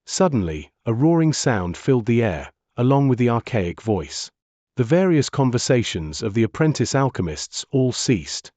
Suddenly, a roaring sound filled the air, along with the archaic voice. The various conversations of the apprentice alchemists all ceased.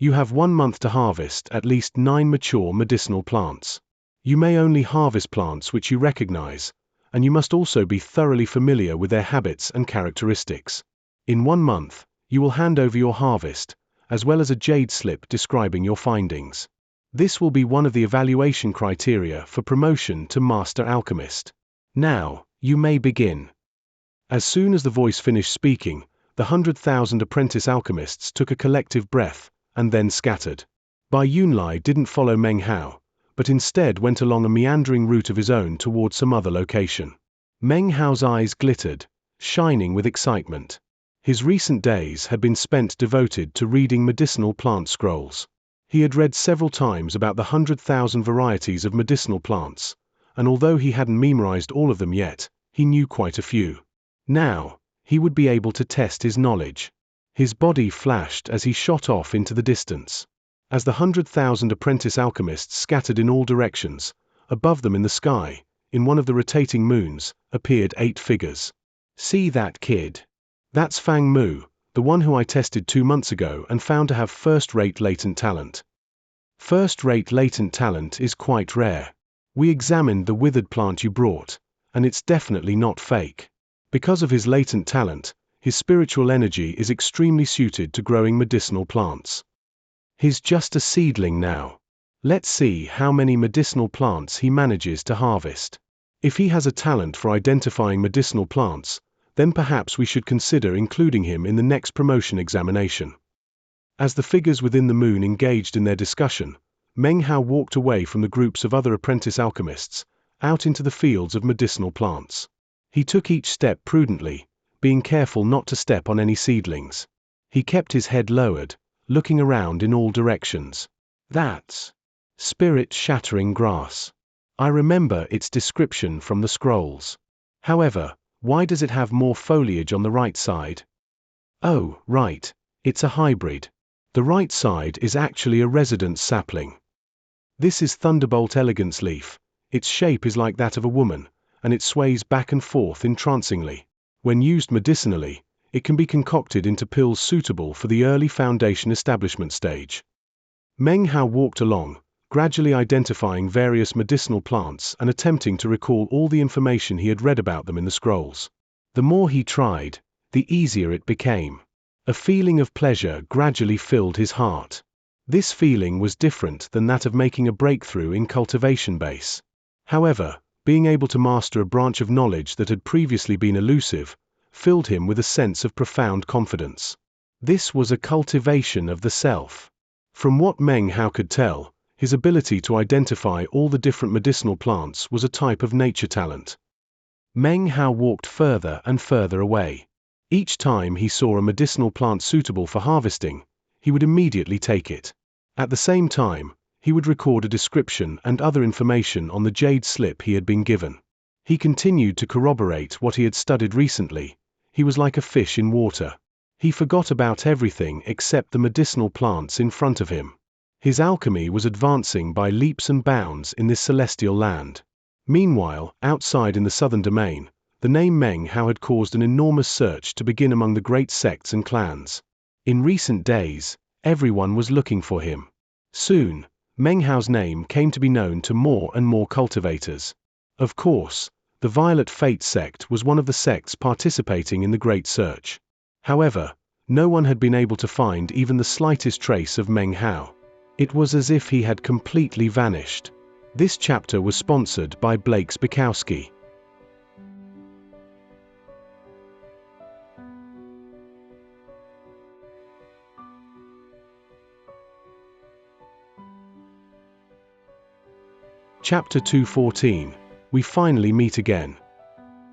You have 1 month to harvest at least 9 mature medicinal plants. You may only harvest plants which you recognize, and you must also be thoroughly familiar with their habits and characteristics. In 1 month, you will hand over your harvest, as well as a jade slip describing your findings. This will be one of the evaluation criteria for promotion to Master Alchemist. Now, you may begin. As soon as the voice finished speaking, the 100,000 apprentice alchemists took a collective breath, and then scattered. Bai Yunlai didn't follow Meng Hao, but instead went along a meandering route of his own towards some other location. Meng Hao's eyes glittered, shining with excitement. His recent days had been spent devoted to reading medicinal plant scrolls. He had read several times about the 100,000 varieties of medicinal plants, and although he hadn't memorized all of them yet, he knew quite a few. Now, he would be able to test his knowledge. His body flashed as he shot off into the distance. As the 100,000 apprentice alchemists scattered in all directions, above them in the sky, in one of the rotating moons, appeared 8 figures. See that kid? That's Fang Mu, the one who I tested 2 months ago and found to have first-rate latent talent. First-rate latent talent is quite rare. We examined the withered plant you brought, and it's definitely not fake. Because of his latent talent, his spiritual energy is extremely suited to growing medicinal plants. He's just a seedling now. Let's see how many medicinal plants he manages to harvest. If he has a talent for identifying medicinal plants, then perhaps we should consider including him in the next promotion examination. As the figures within the moon engaged in their discussion, Meng Hao walked away from the groups of other apprentice alchemists, out into the fields of medicinal plants. He took each step prudently, being careful not to step on any seedlings. He kept his head lowered, looking around in all directions. That's spirit-shattering grass. I remember its description from the scrolls. However, why does it have more foliage on the right side? Oh, right, it's a hybrid. The right side is actually a residence sapling. This is Thunderbolt elegans leaf. Its shape is like that of a woman, and it sways back and forth entrancingly. When used medicinally, it can be concocted into pills suitable for the early foundation establishment stage. Meng Hao walked along, gradually identifying various medicinal plants and attempting to recall all the information he had read about them in the scrolls. The more he tried, the easier it became. A feeling of pleasure gradually filled his heart. This feeling was different than that of making a breakthrough in cultivation base. However, being able to master a branch of knowledge that had previously been elusive, filled him with a sense of profound confidence. This was a cultivation of the self. From what Meng Hao could tell, his ability to identify all the different medicinal plants was a type of nature talent. Meng Hao walked further and further away. Each time he saw a medicinal plant suitable for harvesting, he would immediately take it. At the same time, he would record a description and other information on the jade slip he had been given. He continued to corroborate what he had studied recently. He was like a fish in water. He forgot about everything except the medicinal plants in front of him. His alchemy was advancing by leaps and bounds in this celestial land. Meanwhile, outside in the southern domain, the name Meng Hao had caused an enormous search to begin among the great sects and clans. In recent days, everyone was looking for him. Soon, Meng Hao's name came to be known to more and more cultivators. Of course, the Violet Fate sect was one of the sects participating in the Great Search. However, no one had been able to find even the slightest trace of Meng Hao. It was as if he had completely vanished. This chapter was sponsored by Blake's Bukowski. Chapter 214. We finally meet again.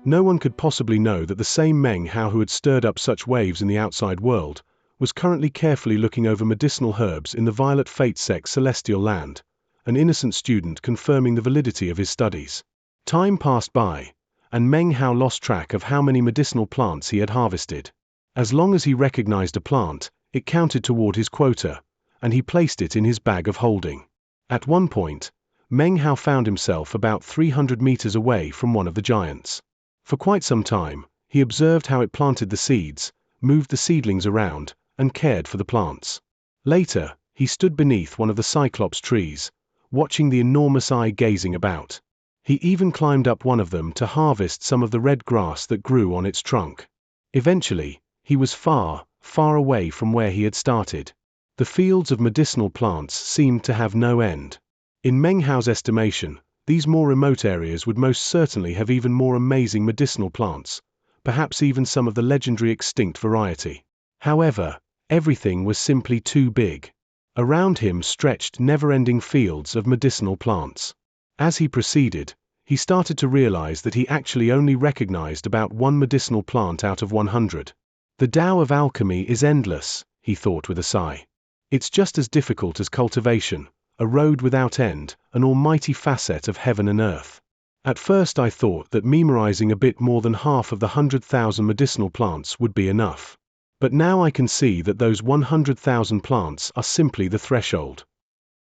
No one could possibly know that the same Meng Hao who had stirred up such waves in the outside world was currently carefully looking over medicinal herbs in the Violet Fate sect's celestial land, an innocent student confirming the validity of his studies. Time passed by, and Meng Hao lost track of how many medicinal plants he had harvested. As long as he recognized a plant, it counted toward his quota, and he placed it in his bag of holding. At one point, Meng Hao found himself about 300 meters away from one of the giants. For quite some time, he observed how it planted the seeds, moved the seedlings around, and cared for the plants. Later, He stood beneath one of the cyclops trees, watching the enormous eye gazing about. He even climbed up one of them to harvest some of the red grass that grew on its trunk. Eventually, he was far, far away from where he had started. The fields of medicinal plants seemed to have no end. In Meng Hao's estimation, these more remote areas would most certainly have even more amazing medicinal plants, perhaps even some of the legendary extinct variety. However, everything was simply too big. Around him stretched never-ending fields of medicinal plants. As he proceeded, he started to realize that he actually only recognized about one medicinal plant out of 100. The Tao of alchemy is endless, he thought with a sigh. It's just as difficult as cultivation, a road without end, an almighty facet of heaven and earth. At first I thought that memorizing a bit more than half of the 100,000 medicinal plants would be enough. But now I can see that those 100,000 plants are simply the threshold.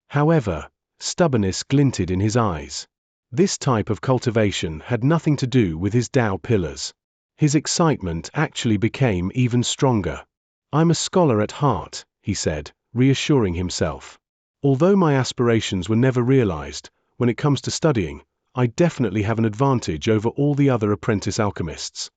However, stubbornness glinted in his eyes. This type of cultivation had nothing to do with his Tao pillars. His excitement actually became even stronger. I'm a scholar at heart, he said, reassuring himself. Although my aspirations were never realized, when it comes to studying, I definitely have an advantage over all the other apprentice alchemists.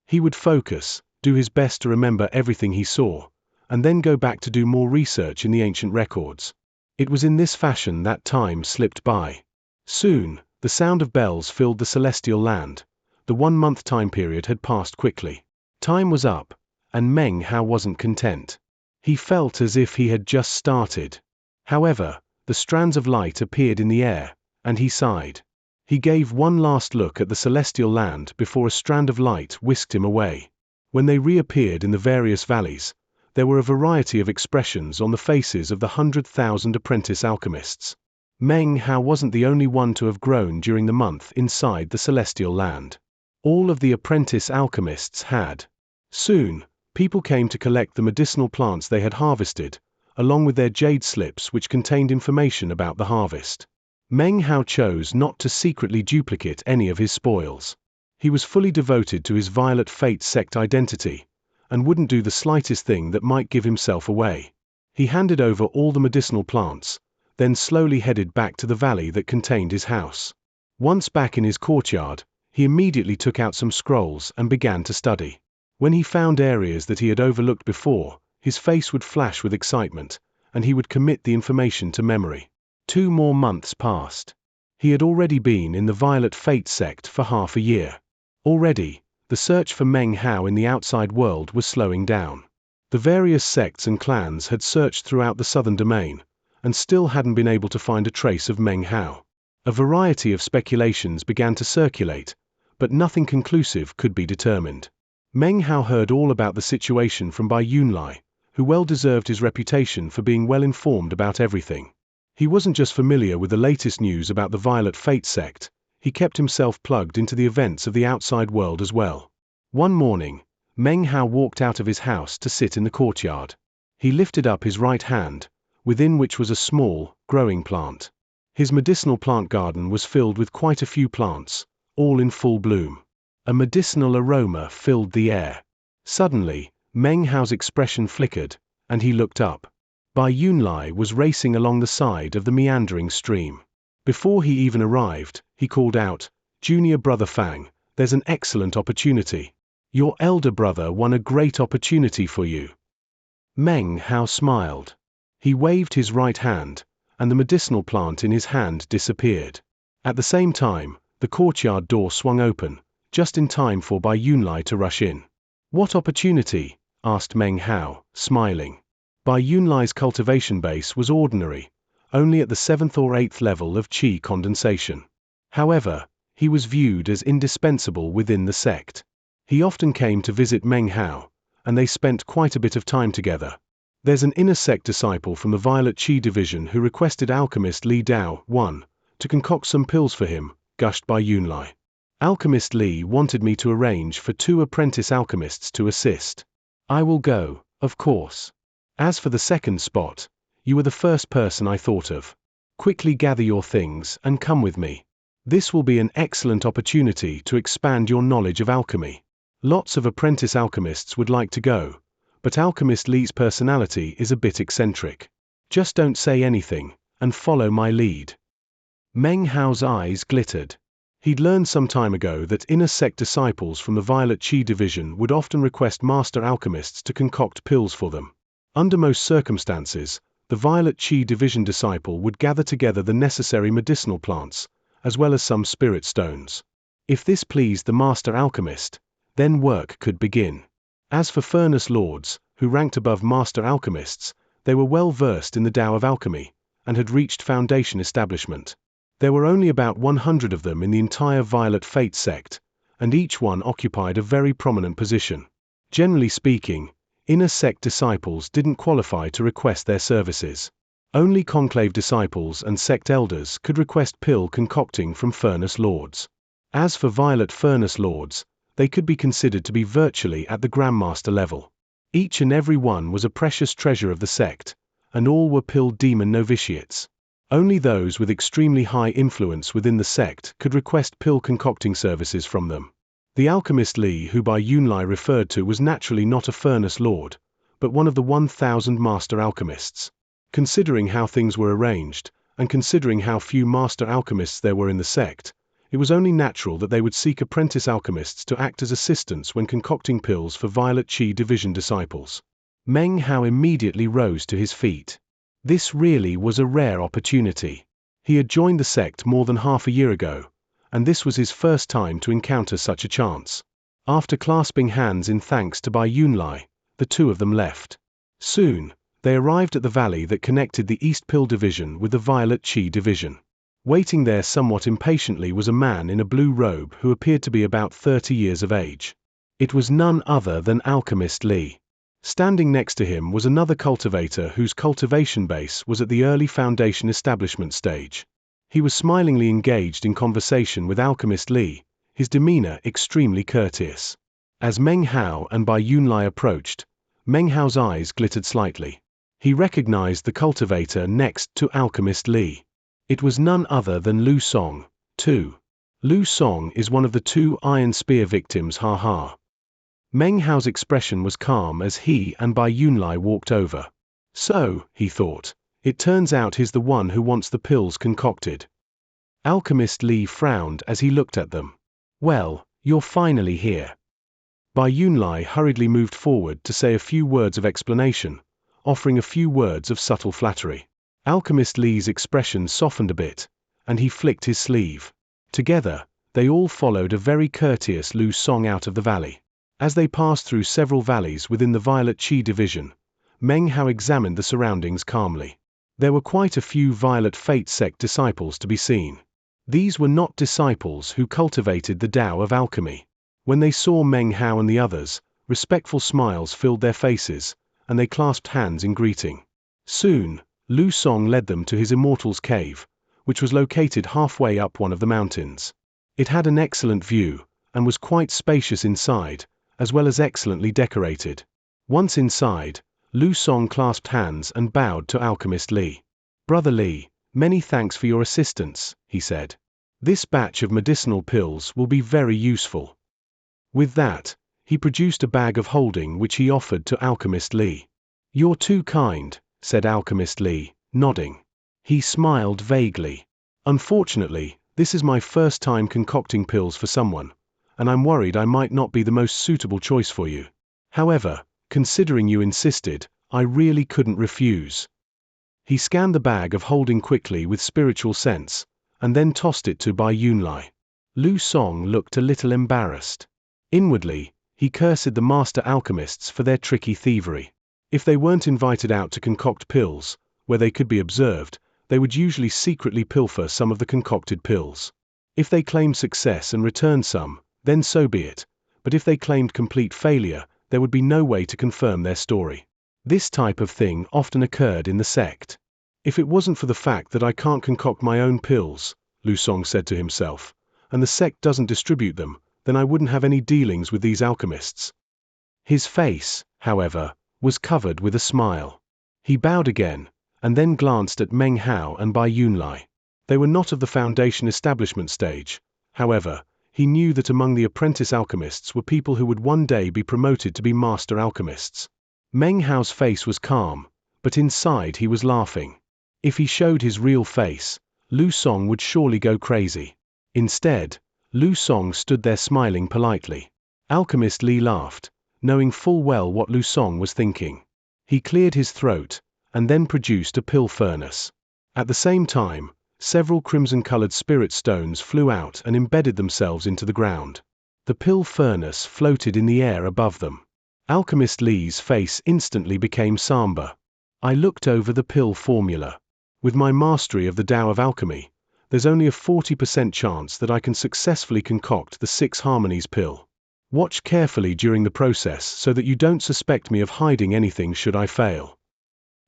He would focus, do his best to remember everything he saw, and then go back to do more research in the ancient records. It was in this fashion that time slipped by. Soon, the sound of bells filled the celestial land. The 1-month time period had passed quickly. Time was up, and Meng Hao wasn't content. He felt as if he had just started. However, the strands of light appeared in the air, and he sighed. He gave one last look at the celestial land before a strand of light whisked him away. When they reappeared in the various valleys, there were a variety of expressions on the faces of the 100,000 apprentice alchemists. Meng Hao wasn't the only one to have grown during the month inside the celestial land. All of the apprentice alchemists had. Soon, people came to collect the medicinal plants they had harvested, along with their jade slips which contained information about the harvest. Meng Hao chose not to secretly duplicate any of his spoils. He was fully devoted to his Violet Fate sect identity, and wouldn't do the slightest thing that might give himself away. He handed over all the medicinal plants, then slowly headed back to the valley that contained his house. Once back in his courtyard, he immediately took out some scrolls and began to study. When he found areas that he had overlooked before, his face would flash with excitement, and he would commit the information to memory. 2 more months passed. He had already been in the Violet Fate sect for half a year. Already, the search for Meng Hao in the outside world was slowing down. The various sects and clans had searched throughout the southern domain, and still hadn't been able to find a trace of Meng Hao. A variety of speculations began to circulate, but nothing conclusive could be determined. Meng Hao heard all about the situation from Bai Yunlai, who well deserved his reputation for being well informed about everything. He wasn't just familiar with the latest news about the Violet Fate sect, he kept himself plugged into the events of the outside world as well. One morning, Meng Hao walked out of his house to sit in the courtyard. He lifted up his right hand, within which was a small, growing plant. His medicinal plant garden was filled with quite a few plants, all in full bloom. A medicinal aroma filled the air. Suddenly, Meng Hao's expression flickered, and he looked up. Bai Yunlai was racing along the side of the meandering stream. Before he even arrived, he called out, "Junior brother Fang, there's an excellent opportunity. Your elder brother won a great opportunity for you." Meng Hao smiled. He waved his right hand, and the medicinal plant in his hand disappeared. At the same time, the courtyard door swung open, just in time for Bai Yunlai to rush in. "What opportunity?" asked Meng Hao, smiling. Bai Yunlai's cultivation base was ordinary, only at the 7th or 8th level of qi condensation. However, he was viewed as indispensable within the sect. He often came to visit Meng Hao, and they spent quite a bit of time together. "There's an inner sect disciple from the Violet Qi division who requested alchemist Li Dao, 1, to concoct some pills for him," gushed Bai Yunlai. "Alchemist Li wanted me to arrange for 2 apprentice alchemists to assist. I will go, of course. As for the second spot, you were the first person I thought of. Quickly gather your things and come with me. This will be an excellent opportunity to expand your knowledge of alchemy. Lots of apprentice alchemists would like to go, but Alchemist Li's personality is a bit eccentric. Just don't say anything, and follow my lead. Meng Hao's eyes glittered. He'd learned some time ago that inner sect disciples from the Violet Qi division would often request master alchemists to concoct pills for them. Under most circumstances, the Violet Qi division disciple would gather together the necessary medicinal plants, as well as some spirit stones. If this pleased the master alchemist, then work could begin. As for furnace lords, who ranked above master alchemists, they were well versed in the Tao of alchemy, and had reached foundation establishment. There were only about 100 of them in the entire Violet Fate sect, and each one occupied a very prominent position. Generally speaking, inner sect disciples didn't qualify to request their services. Only conclave disciples and sect elders could request pill concocting from furnace lords. As for Violet Furnace lords, they could be considered to be virtually at the Grandmaster level. Each and every one was a precious treasure of the sect, and all were pill demon novitiates. Only those with extremely high influence within the sect could request pill concocting services from them. The alchemist Li, who Bai Yunlai referred to, was naturally not a furnace lord, but one of the 1,000 master alchemists. Considering how things were arranged, and considering how few master alchemists there were in the sect, it was only natural that they would seek apprentice alchemists to act as assistants when concocting pills for Violet Qi division disciples. Meng Hao immediately rose to his feet. This really was a rare opportunity. He had joined the sect more than half a year ago, and this was his first time to encounter such a chance. After clasping hands in thanks to Bai Yunlai, the two of them left. Soon, they arrived at the valley that connected the East Pill division with the Violet Qi division. Waiting there somewhat impatiently was a man in a blue robe who appeared to be about 30 years of age. It was none other than Alchemist Li. Standing next to him was another cultivator whose cultivation base was at the early foundation establishment stage. He was smilingly engaged in conversation with Alchemist Li, his demeanor extremely courteous. As Meng Hao and Bai Yunlai approached, Meng Hao's eyes glittered slightly. He recognized the cultivator next to Alchemist Li. It was none other than Lu Song, too. Lu Song is one of the 2 Iron Spear victims, haha. Meng Hao's expression was calm as he and Bai Yunlai walked over. So, he thought, it turns out he's the one who wants the pills concocted. Alchemist Li frowned as he looked at them. Well, you're finally here. Bai Yunlai hurriedly moved forward to say a few words of explanation, offering a few words of subtle flattery. Alchemist Li's expression softened a bit, and he flicked his sleeve. Together, they all followed a very courteous Lu Song out of the valley. As they passed through several valleys within the Violet Qi division, Meng Hao examined the surroundings calmly. There were quite a few Violet Fate sect disciples to be seen. These were not disciples who cultivated the Tao of alchemy. When they saw Meng Hao and the others, respectful smiles filled their faces, and they clasped hands in greeting. Soon, Lu Song led them to his Immortal's Cave, which was located halfway up one of the mountains. It had an excellent view, and was quite spacious inside, as well as excellently decorated. Once inside, Lu Song clasped hands and bowed to Alchemist Li. Brother Li, many thanks for your assistance, he said. This batch of medicinal pills will be very useful. With that, he produced a bag of holding which he offered to Alchemist Li. You're too kind, said Alchemist Li, nodding. He smiled vaguely. Unfortunately, this is my first time concocting pills for someone, and I'm worried I might not be the most suitable choice for you. However, considering you insisted, I really couldn't refuse. He scanned the bag of holding quickly with spiritual sense, and then tossed it to Bai Yunlai. Lu Song looked a little embarrassed. Inwardly, he cursed the master alchemists for their tricky thievery. If they weren't invited out to concoct pills, where they could be observed, they would usually secretly pilfer some of the concocted pills. If they claimed success and returned some, then so be it, but if they claimed complete failure, there would be no way to confirm their story. This type of thing often occurred in the sect. If it wasn't for the fact that I can't concoct my own pills, Lu Song said to himself, and the sect doesn't distribute them, then I wouldn't have any dealings with these alchemists. His face, however, was covered with a smile. He bowed again, and then glanced at Meng Hao and Bai Yunlai. They were not of the foundation establishment stage. However, he knew that among the apprentice alchemists were people who would one day be promoted to be master alchemists. Meng Hao's face was calm, but inside he was laughing. If he showed his real face, Lu Song would surely go crazy. Instead, Lu Song stood there smiling politely. Alchemist Li laughed, knowing full well what Lu Song was thinking. He cleared his throat, and then produced a pill furnace. At the same time, several crimson-colored spirit stones flew out and embedded themselves into the ground. The pill furnace floated in the air above them. Alchemist Li's face instantly became somber. I looked over the pill formula. With my mastery of the Tao of Alchemy, there's only a 40% chance that I can successfully concoct the 6 harmonies pill. Watch carefully during the process so that you don't suspect me of hiding anything should I fail.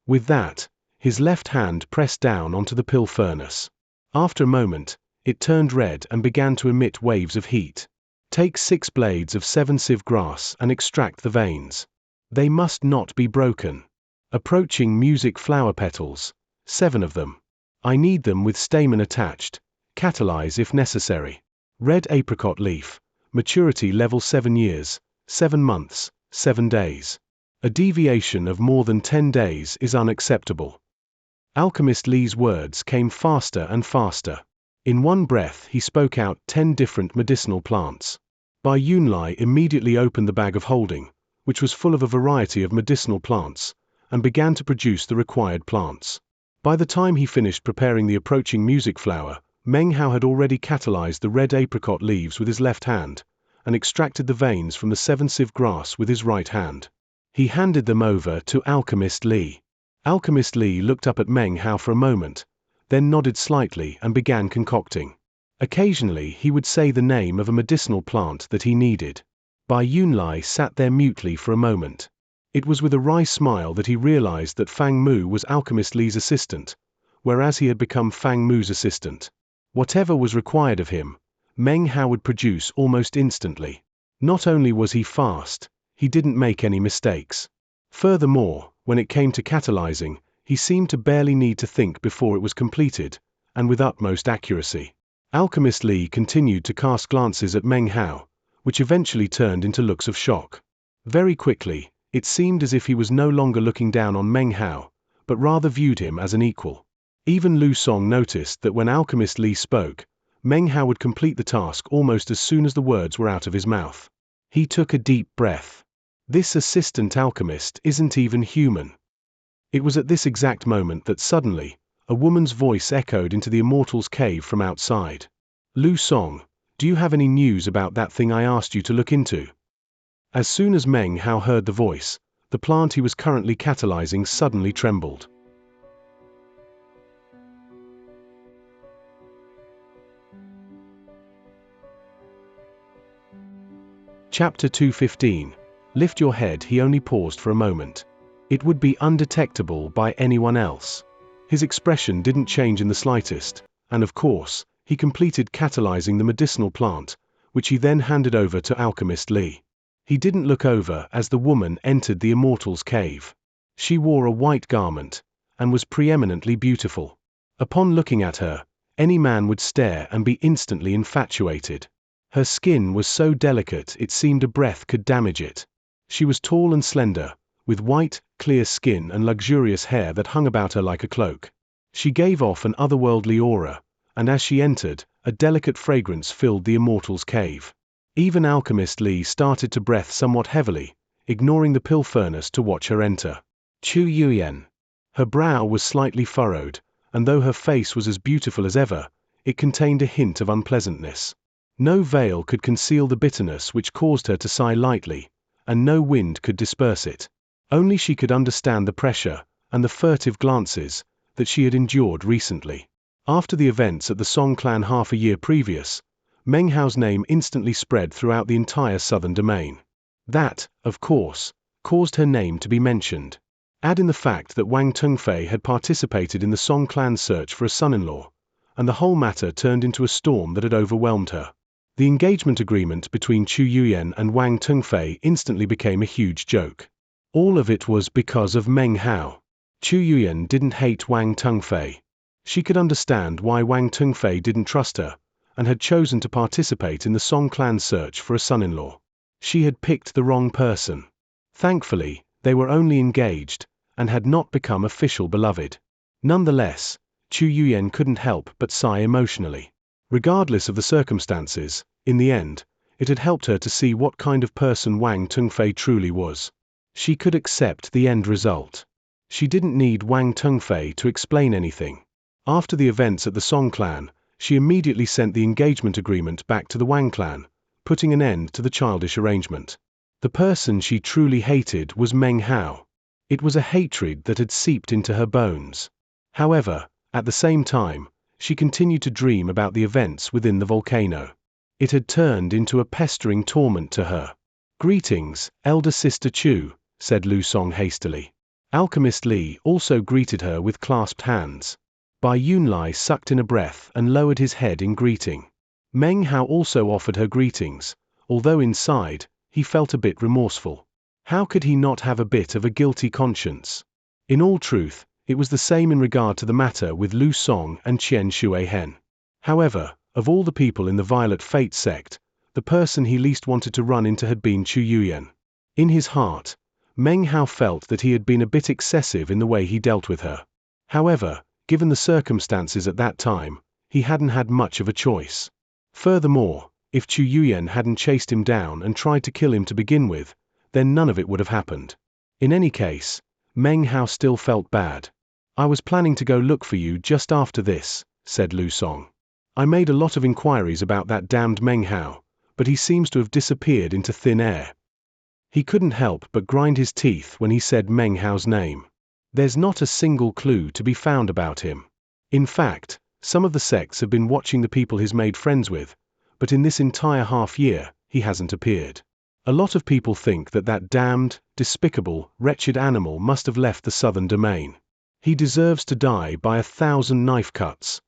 With that, his left hand pressed down onto the pill furnace. After a moment, it turned red and began to emit waves of heat. Take 6 blades of 7 sieve grass and extract the veins. They must not be broken. Approaching music flower petals, 7 of them. I need them with stamen attached. Catalyze if necessary. Red apricot leaf. Maturity level 7 years, 7 months, 7 days. A deviation of more than 10 days is unacceptable. Alchemist Li's words came faster and faster. In one breath he spoke out 10 different medicinal plants. Bai Yunlai immediately opened the bag of holding, which was full of a variety of medicinal plants, and began to produce the required plants. By the time he finished preparing the approaching music flower, Meng Hao had already catalyzed the red apricot leaves with his left hand, and extracted the veins from the 7 sieve grass with his right hand. He handed them over to Alchemist Li. Alchemist Li looked up at Meng Hao for a moment, then nodded slightly and began concocting. Occasionally he would say the name of a medicinal plant that he needed. Bai Yunlai sat there mutely for a moment. It was with a wry smile that he realized that Fang Mu was Alchemist Li's assistant, whereas he had become Fang Mu's assistant. Whatever was required of him, Meng Hao would produce almost instantly. Not only was he fast, he didn't make any mistakes. Furthermore, when it came to catalyzing, he seemed to barely need to think before it was completed, and with utmost accuracy. Alchemist Li continued to cast glances at Meng Hao, which eventually turned into looks of shock. Very quickly, it seemed as if he was no longer looking down on Meng Hao, but rather viewed him as an equal. Even Lu Song noticed that when Alchemist Li spoke, Meng Hao would complete the task almost as soon as the words were out of his mouth. He took a deep breath. This assistant alchemist isn't even human. It was at this exact moment that suddenly, a woman's voice echoed into the Immortal's cave from outside. Lu Song, do you have any news about that thing I asked you to look into? As soon as Meng Hao heard the voice, the plant he was currently catalyzing suddenly trembled. Chapter 215. Lift your head. He only paused for a moment. It would be undetectable by anyone else. His expression didn't change in the slightest, and of course, he completed catalyzing the medicinal plant, which he then handed over to Alchemist Li. He didn't look over as the woman entered the Immortal's cave. She wore a white garment, and was preeminently beautiful. Upon looking at her, any man would stare and be instantly infatuated. Her skin was so delicate it seemed a breath could damage it. She was tall and slender, with white, clear skin and luxurious hair that hung about her like a cloak. She gave off an otherworldly aura, and as she entered, a delicate fragrance filled the Immortal's cave. Even Alchemist Li started to breathe somewhat heavily, ignoring the pill furnace to watch her enter. Chu Yuyan. Her brow was slightly furrowed, and though her face was as beautiful as ever, it contained a hint of unpleasantness. No veil could conceal the bitterness which caused her to sigh lightly, and no wind could disperse it. Only she could understand the pressure, and the furtive glances, that she had endured recently. After the events at the Song clan half a year previous, Meng Hao's name instantly spread throughout the entire southern domain. That, of course, caused her name to be mentioned. Add in the fact that Wang Tengfei had participated in the Song clan's search for a son-in-law, and the whole matter turned into a storm that had overwhelmed her. The engagement agreement between Chu Yuyan and Wang Tengfei instantly became a huge joke. All of it was because of Meng Hao. Chu Yuyan didn't hate Wang Tengfei. She could understand why Wang Tengfei didn't trust her, and had chosen to participate in the Song clan's search for a son-in-law. She had picked the wrong person. Thankfully, they were only engaged, and had not become official beloved. Nonetheless, Chu Yuyan couldn't help but sigh emotionally. Regardless of the circumstances, in the end, it had helped her to see what kind of person Wang Tengfei truly was. She could accept the end result. She didn't need Wang Tengfei to explain anything. After the events at the Song clan, she immediately sent the engagement agreement back to the Wang clan, putting an end to the childish arrangement. The person she truly hated was Meng Hao. It was a hatred that had seeped into her bones. However, at the same time, she continued to dream about the events within the volcano. It had turned into a pestering torment to her. "Greetings, elder sister Chu," said Lu Song hastily. Alchemist Li also greeted her with clasped hands. Bai Yunlai sucked in a breath and lowered his head in greeting. Meng Hao also offered her greetings, although inside, he felt a bit remorseful. How could he not have a bit of a guilty conscience? In all truth, it was the same in regard to the matter with Lu Song and Qian Shuihen. However, of all the people in the Violet Fate sect, the person he least wanted to run into had been Chu Yuyan. In his heart, Meng Hao felt that he had been a bit excessive in the way he dealt with her. However, given the circumstances at that time, he hadn't had much of a choice. Furthermore, if Chu Yuyan hadn't chased him down and tried to kill him to begin with, then none of it would have happened. In any case, Meng Hao still felt bad. "I was planning to go look for you just after this," said Lu Song. "I made a lot of inquiries about that damned Meng Hao, but he seems to have disappeared into thin air." He couldn't help but grind his teeth when he said Meng Hao's name. There's not a single clue to be found about him. In fact, some of the sects have been watching the people he's made friends with, but in this entire half-year, he hasn't appeared. A lot of people think that that damned, despicable, wretched animal must have left the southern domain. He deserves to die by 1,000 knife cuts.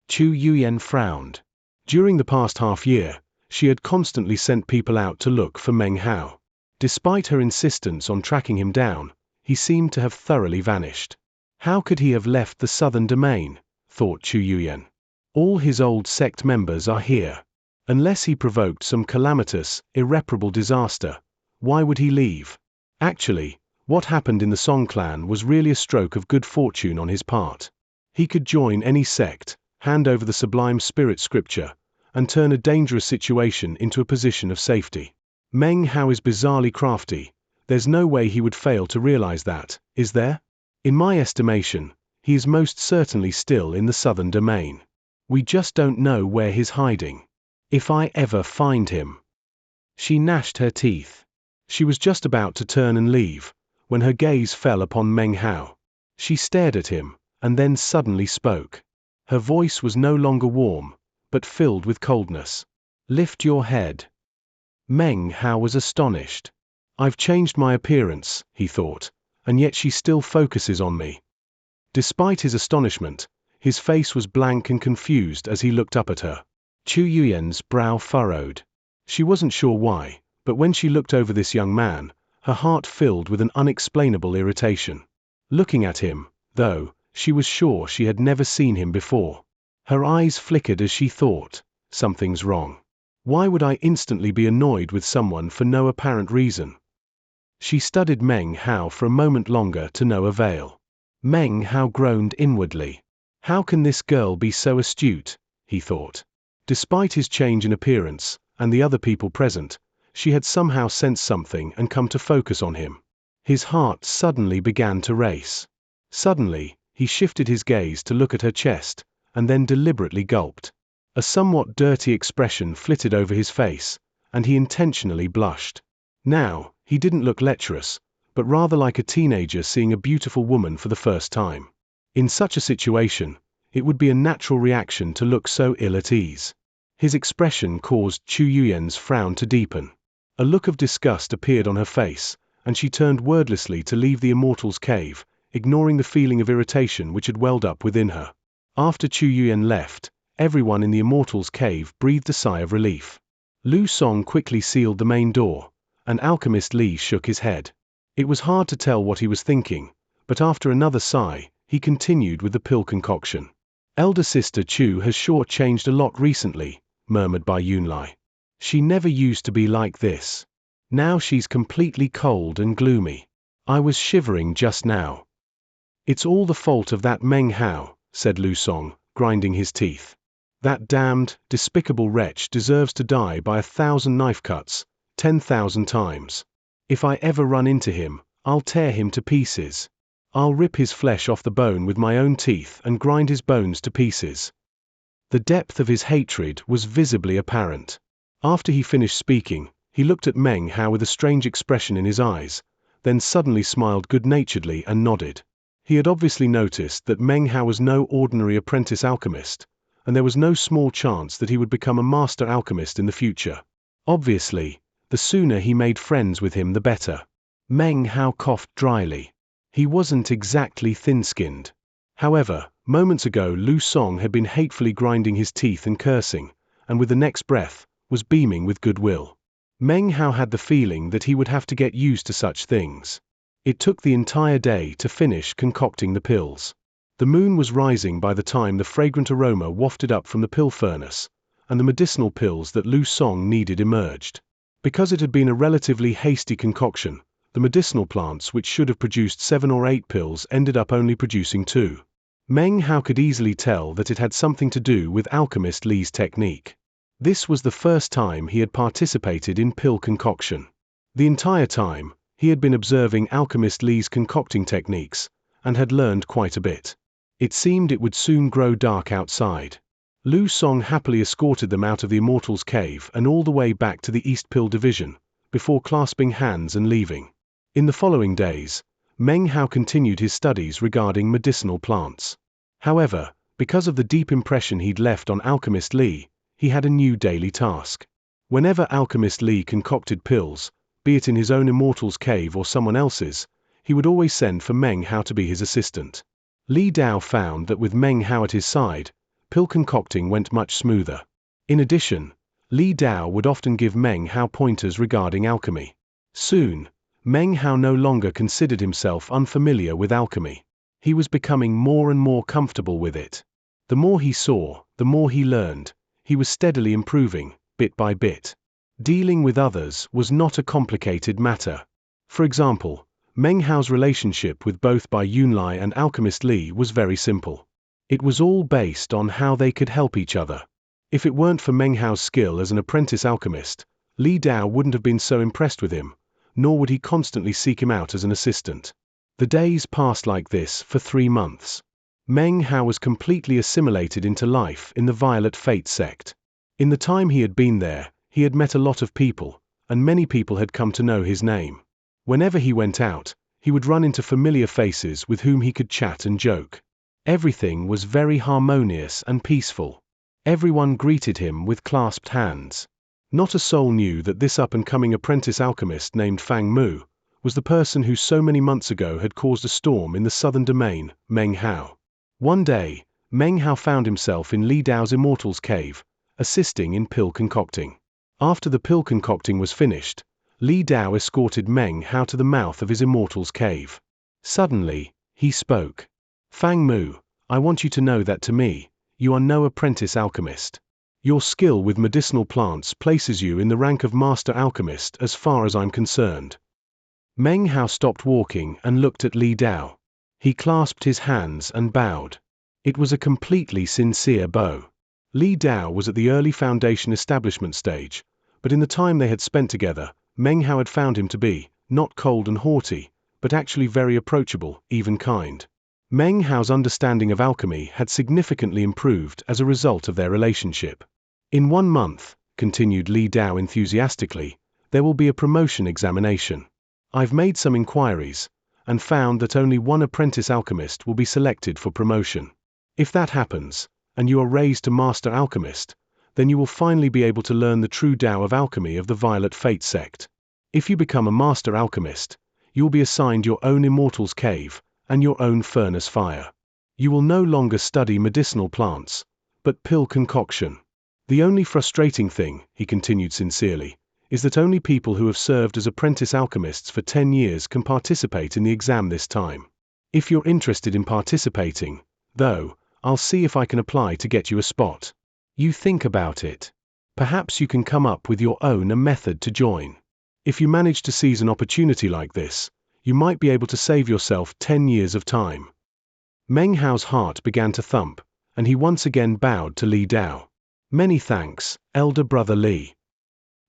Chu Yuyan frowned. During the past half-year, she had constantly sent people out to look for Meng Hao. Despite her insistence on tracking him down, he seemed to have thoroughly vanished. How could he have left the southern domain, thought Chu Yuyan. All his old sect members are here. Unless he provoked some calamitous, irreparable disaster, why would he leave? Actually, what happened in the Song clan was really a stroke of good fortune on his part. He could join any sect, hand over the sublime spirit scripture, and turn a dangerous situation into a position of safety. Meng Hao is bizarrely crafty. There's no way he would fail to realize that, is there? In my estimation, he is most certainly still in the southern domain. We just don't know where he's hiding. If I ever find him. She gnashed her teeth. She was just about to turn and leave, when her gaze fell upon Meng Hao. She stared at him, and then suddenly spoke. Her voice was no longer warm, but filled with coldness. "Lift your head." Meng Hao was astonished. "I've changed my appearance," he thought, "and yet she still focuses on me." Despite his astonishment, his face was blank and confused as he looked up at her. Chu Yuyan's brow furrowed. She wasn't sure why, but when she looked over this young man, her heart filled with an unexplainable irritation. Looking at him, though, she was sure she had never seen him before. Her eyes flickered as she thought, something's wrong. Why would I instantly be annoyed with someone for no apparent reason? She studied Meng Hao for a moment longer to no avail. Meng Hao groaned inwardly. How can this girl be so astute, he thought. Despite his change in appearance, and the other people present, she had somehow sensed something and come to focus on him. His heart suddenly began to race. Suddenly, he shifted his gaze to look at her chest, and then deliberately gulped. A somewhat dirty expression flitted over his face, and he intentionally blushed. Now, he didn't look lecherous, but rather like a teenager seeing a beautiful woman for the first time. In such a situation, it would be a natural reaction to look so ill at ease. His expression caused Chu Yuyan's frown to deepen. A look of disgust appeared on her face, and she turned wordlessly to leave the Immortal's cave, ignoring the feeling of irritation which had welled up within her. After Chu Yuyan left, everyone in the Immortal's cave breathed a sigh of relief. Lu Song quickly sealed the main door, and Alchemist Li shook his head. It was hard to tell what he was thinking, but after another sigh, he continued with the pill concoction. "Elder sister Chu has sure changed a lot recently," murmured Bai Yunlai. "She never used to be like this. Now she's completely cold and gloomy." I was shivering just now. It's all the fault of that Meng Hao, said Lu Song, grinding his teeth. That damned, despicable wretch deserves to die by 1,000 knife cuts, 10,000 times. If I ever run into him, I'll tear him to pieces. I'll rip his flesh off the bone with my own teeth and grind his bones to pieces. The depth of his hatred was visibly apparent. After he finished speaking, he looked at Meng Hao with a strange expression in his eyes, then suddenly smiled good-naturedly and nodded. He had obviously noticed that Meng Hao was no ordinary apprentice alchemist, and there was no small chance that he would become a master alchemist in the future. Obviously, the sooner he made friends with him the better. Meng Hao coughed dryly. He wasn't exactly thin-skinned. However, moments ago Lu Song had been hatefully grinding his teeth and cursing, and with the next breath, was beaming with goodwill. Meng Hao had the feeling that he would have to get used to such things. It took the entire day to finish concocting the pills. The moon was rising by the time the fragrant aroma wafted up from the pill furnace, and the medicinal pills that Lu Song needed emerged. Because it had been a relatively hasty concoction, the medicinal plants which should have produced 7 or 8 pills ended up only producing 2. Meng Hao could easily tell that it had something to do with Alchemist Li's technique. This was the first time he had participated in pill concoction. The entire time, he had been observing Alchemist Li's concocting techniques, and had learned quite a bit. It seemed it would soon grow dark outside. Lu Song happily escorted them out of the Immortals' Cave and all the way back to the East Pill Division, before clasping hands and leaving. In the following days, Meng Hao continued his studies regarding medicinal plants. However, because of the deep impression he'd left on Alchemist Li, he had a new daily task. Whenever Alchemist Li concocted pills, be it in his own Immortals' Cave or someone else's, he would always send for Meng Hao to be his assistant. Li Dao found that with Meng Hao at his side, pill concocting went much smoother. In addition, Li Dao would often give Meng Hao pointers regarding alchemy. Soon, Meng Hao no longer considered himself unfamiliar with alchemy. He was becoming more and more comfortable with it. The more he saw, the more he learned. He was steadily improving, bit by bit. Dealing with others was not a complicated matter. For example, Meng Hao's relationship with both Bai Yunlai and Alchemist Li was very simple. It was all based on how they could help each other. If it weren't for Meng Hao's skill as an apprentice alchemist, Li Dao wouldn't have been so impressed with him, nor would he constantly seek him out as an assistant. The days passed like this for 3 months. Meng Hao was completely assimilated into life in the Violet Fate sect. In the time he had been there, he had met a lot of people, and many people had come to know his name. Whenever he went out, he would run into familiar faces with whom he could chat and joke. Everything was very harmonious and peaceful. Everyone greeted him with clasped hands. Not a soul knew that this up-and-coming apprentice alchemist named Fang Mu was the person who so many months ago had caused a storm in the southern domain, Meng Hao. One day, Meng Hao found himself in Li Dao's Immortals' Cave, assisting in pill concocting. After the pill concocting was finished, Li Dao escorted Meng Hao to the mouth of his Immortals' Cave. Suddenly, he spoke. Fang Mu, I want you to know that to me, you are no apprentice alchemist. Your skill with medicinal plants places you in the rank of master alchemist as far as I'm concerned. Meng Hao stopped walking and looked at Li Dao. He clasped his hands and bowed. It was a completely sincere bow. Li Dao was at the early foundation establishment stage, but in the time they had spent together, Meng Hao had found him to be, not cold and haughty, but actually very approachable, even kind. Meng Hao's understanding of alchemy had significantly improved as a result of their relationship. In 1 month, continued Li Dao enthusiastically, there will be a promotion examination. I've made some inquiries, and found that only 1 apprentice alchemist will be selected for promotion. If that happens, and you are raised to master alchemist, then you will finally be able to learn the true Tao of alchemy of the Violet Fate sect. If you become a master alchemist, you will be assigned your own Immortals' Cave, and your own furnace fire. You will no longer study medicinal plants, but pill concoction. The only frustrating thing, he continued sincerely, is that only people who have served as apprentice alchemists for 10 years can participate in the exam this time. If you're interested in participating, though, I'll see if I can apply to get you a spot. You think about it. Perhaps you can come up with your own method to join. If you manage to seize an opportunity like this, You might be able to save yourself 10 years of time. Meng Hao's heart began to thump, and he once again bowed to Li Dao. Many thanks, elder brother Li.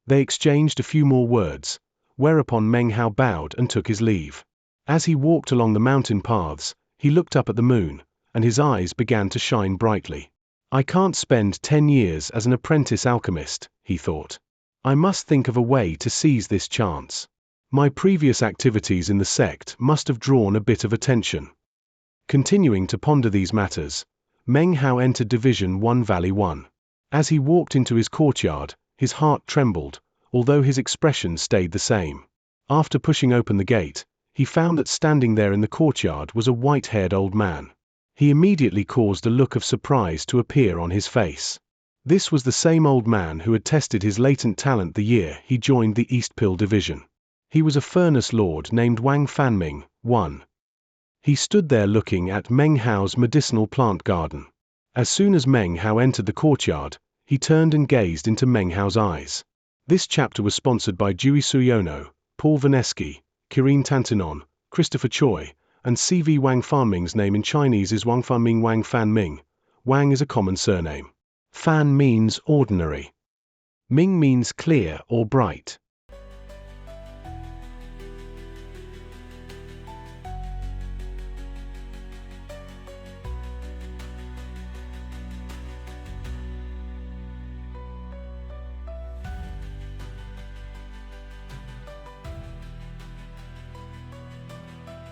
They exchanged a few more words, whereupon Meng Hao bowed and took his leave. As he walked along the mountain paths, he looked up at the moon, and his eyes began to shine brightly. I can't spend 10 years as an apprentice alchemist, he thought. I must think of a way to seize this chance. My previous activities in the sect must have drawn a bit of attention. Continuing to ponder these matters, Meng Hao entered Division 1 Valley 1. As he walked into his courtyard, his heart trembled, although his expression stayed the same. After pushing open the gate, he found that standing there in the courtyard was a white-haired old man. He immediately caused a look of surprise to appear on his face. This was the same old man who had tested his latent talent the year he joined the East Pill Division. He was a furnace lord named Wang Fanming, 1. He stood there looking at Meng Hao's medicinal plant garden. As soon as Meng Hao entered the courtyard, he turned and gazed into Meng Hao's eyes. This chapter was sponsored by Jui Suyono, Paul Vaneski, Kirin Tantanon, Christopher Choi, and CV Wang Fanming's name in Chinese is Wang Fanming Wang Fanming. Wang is a common surname. Fan means ordinary. Ming means clear or bright.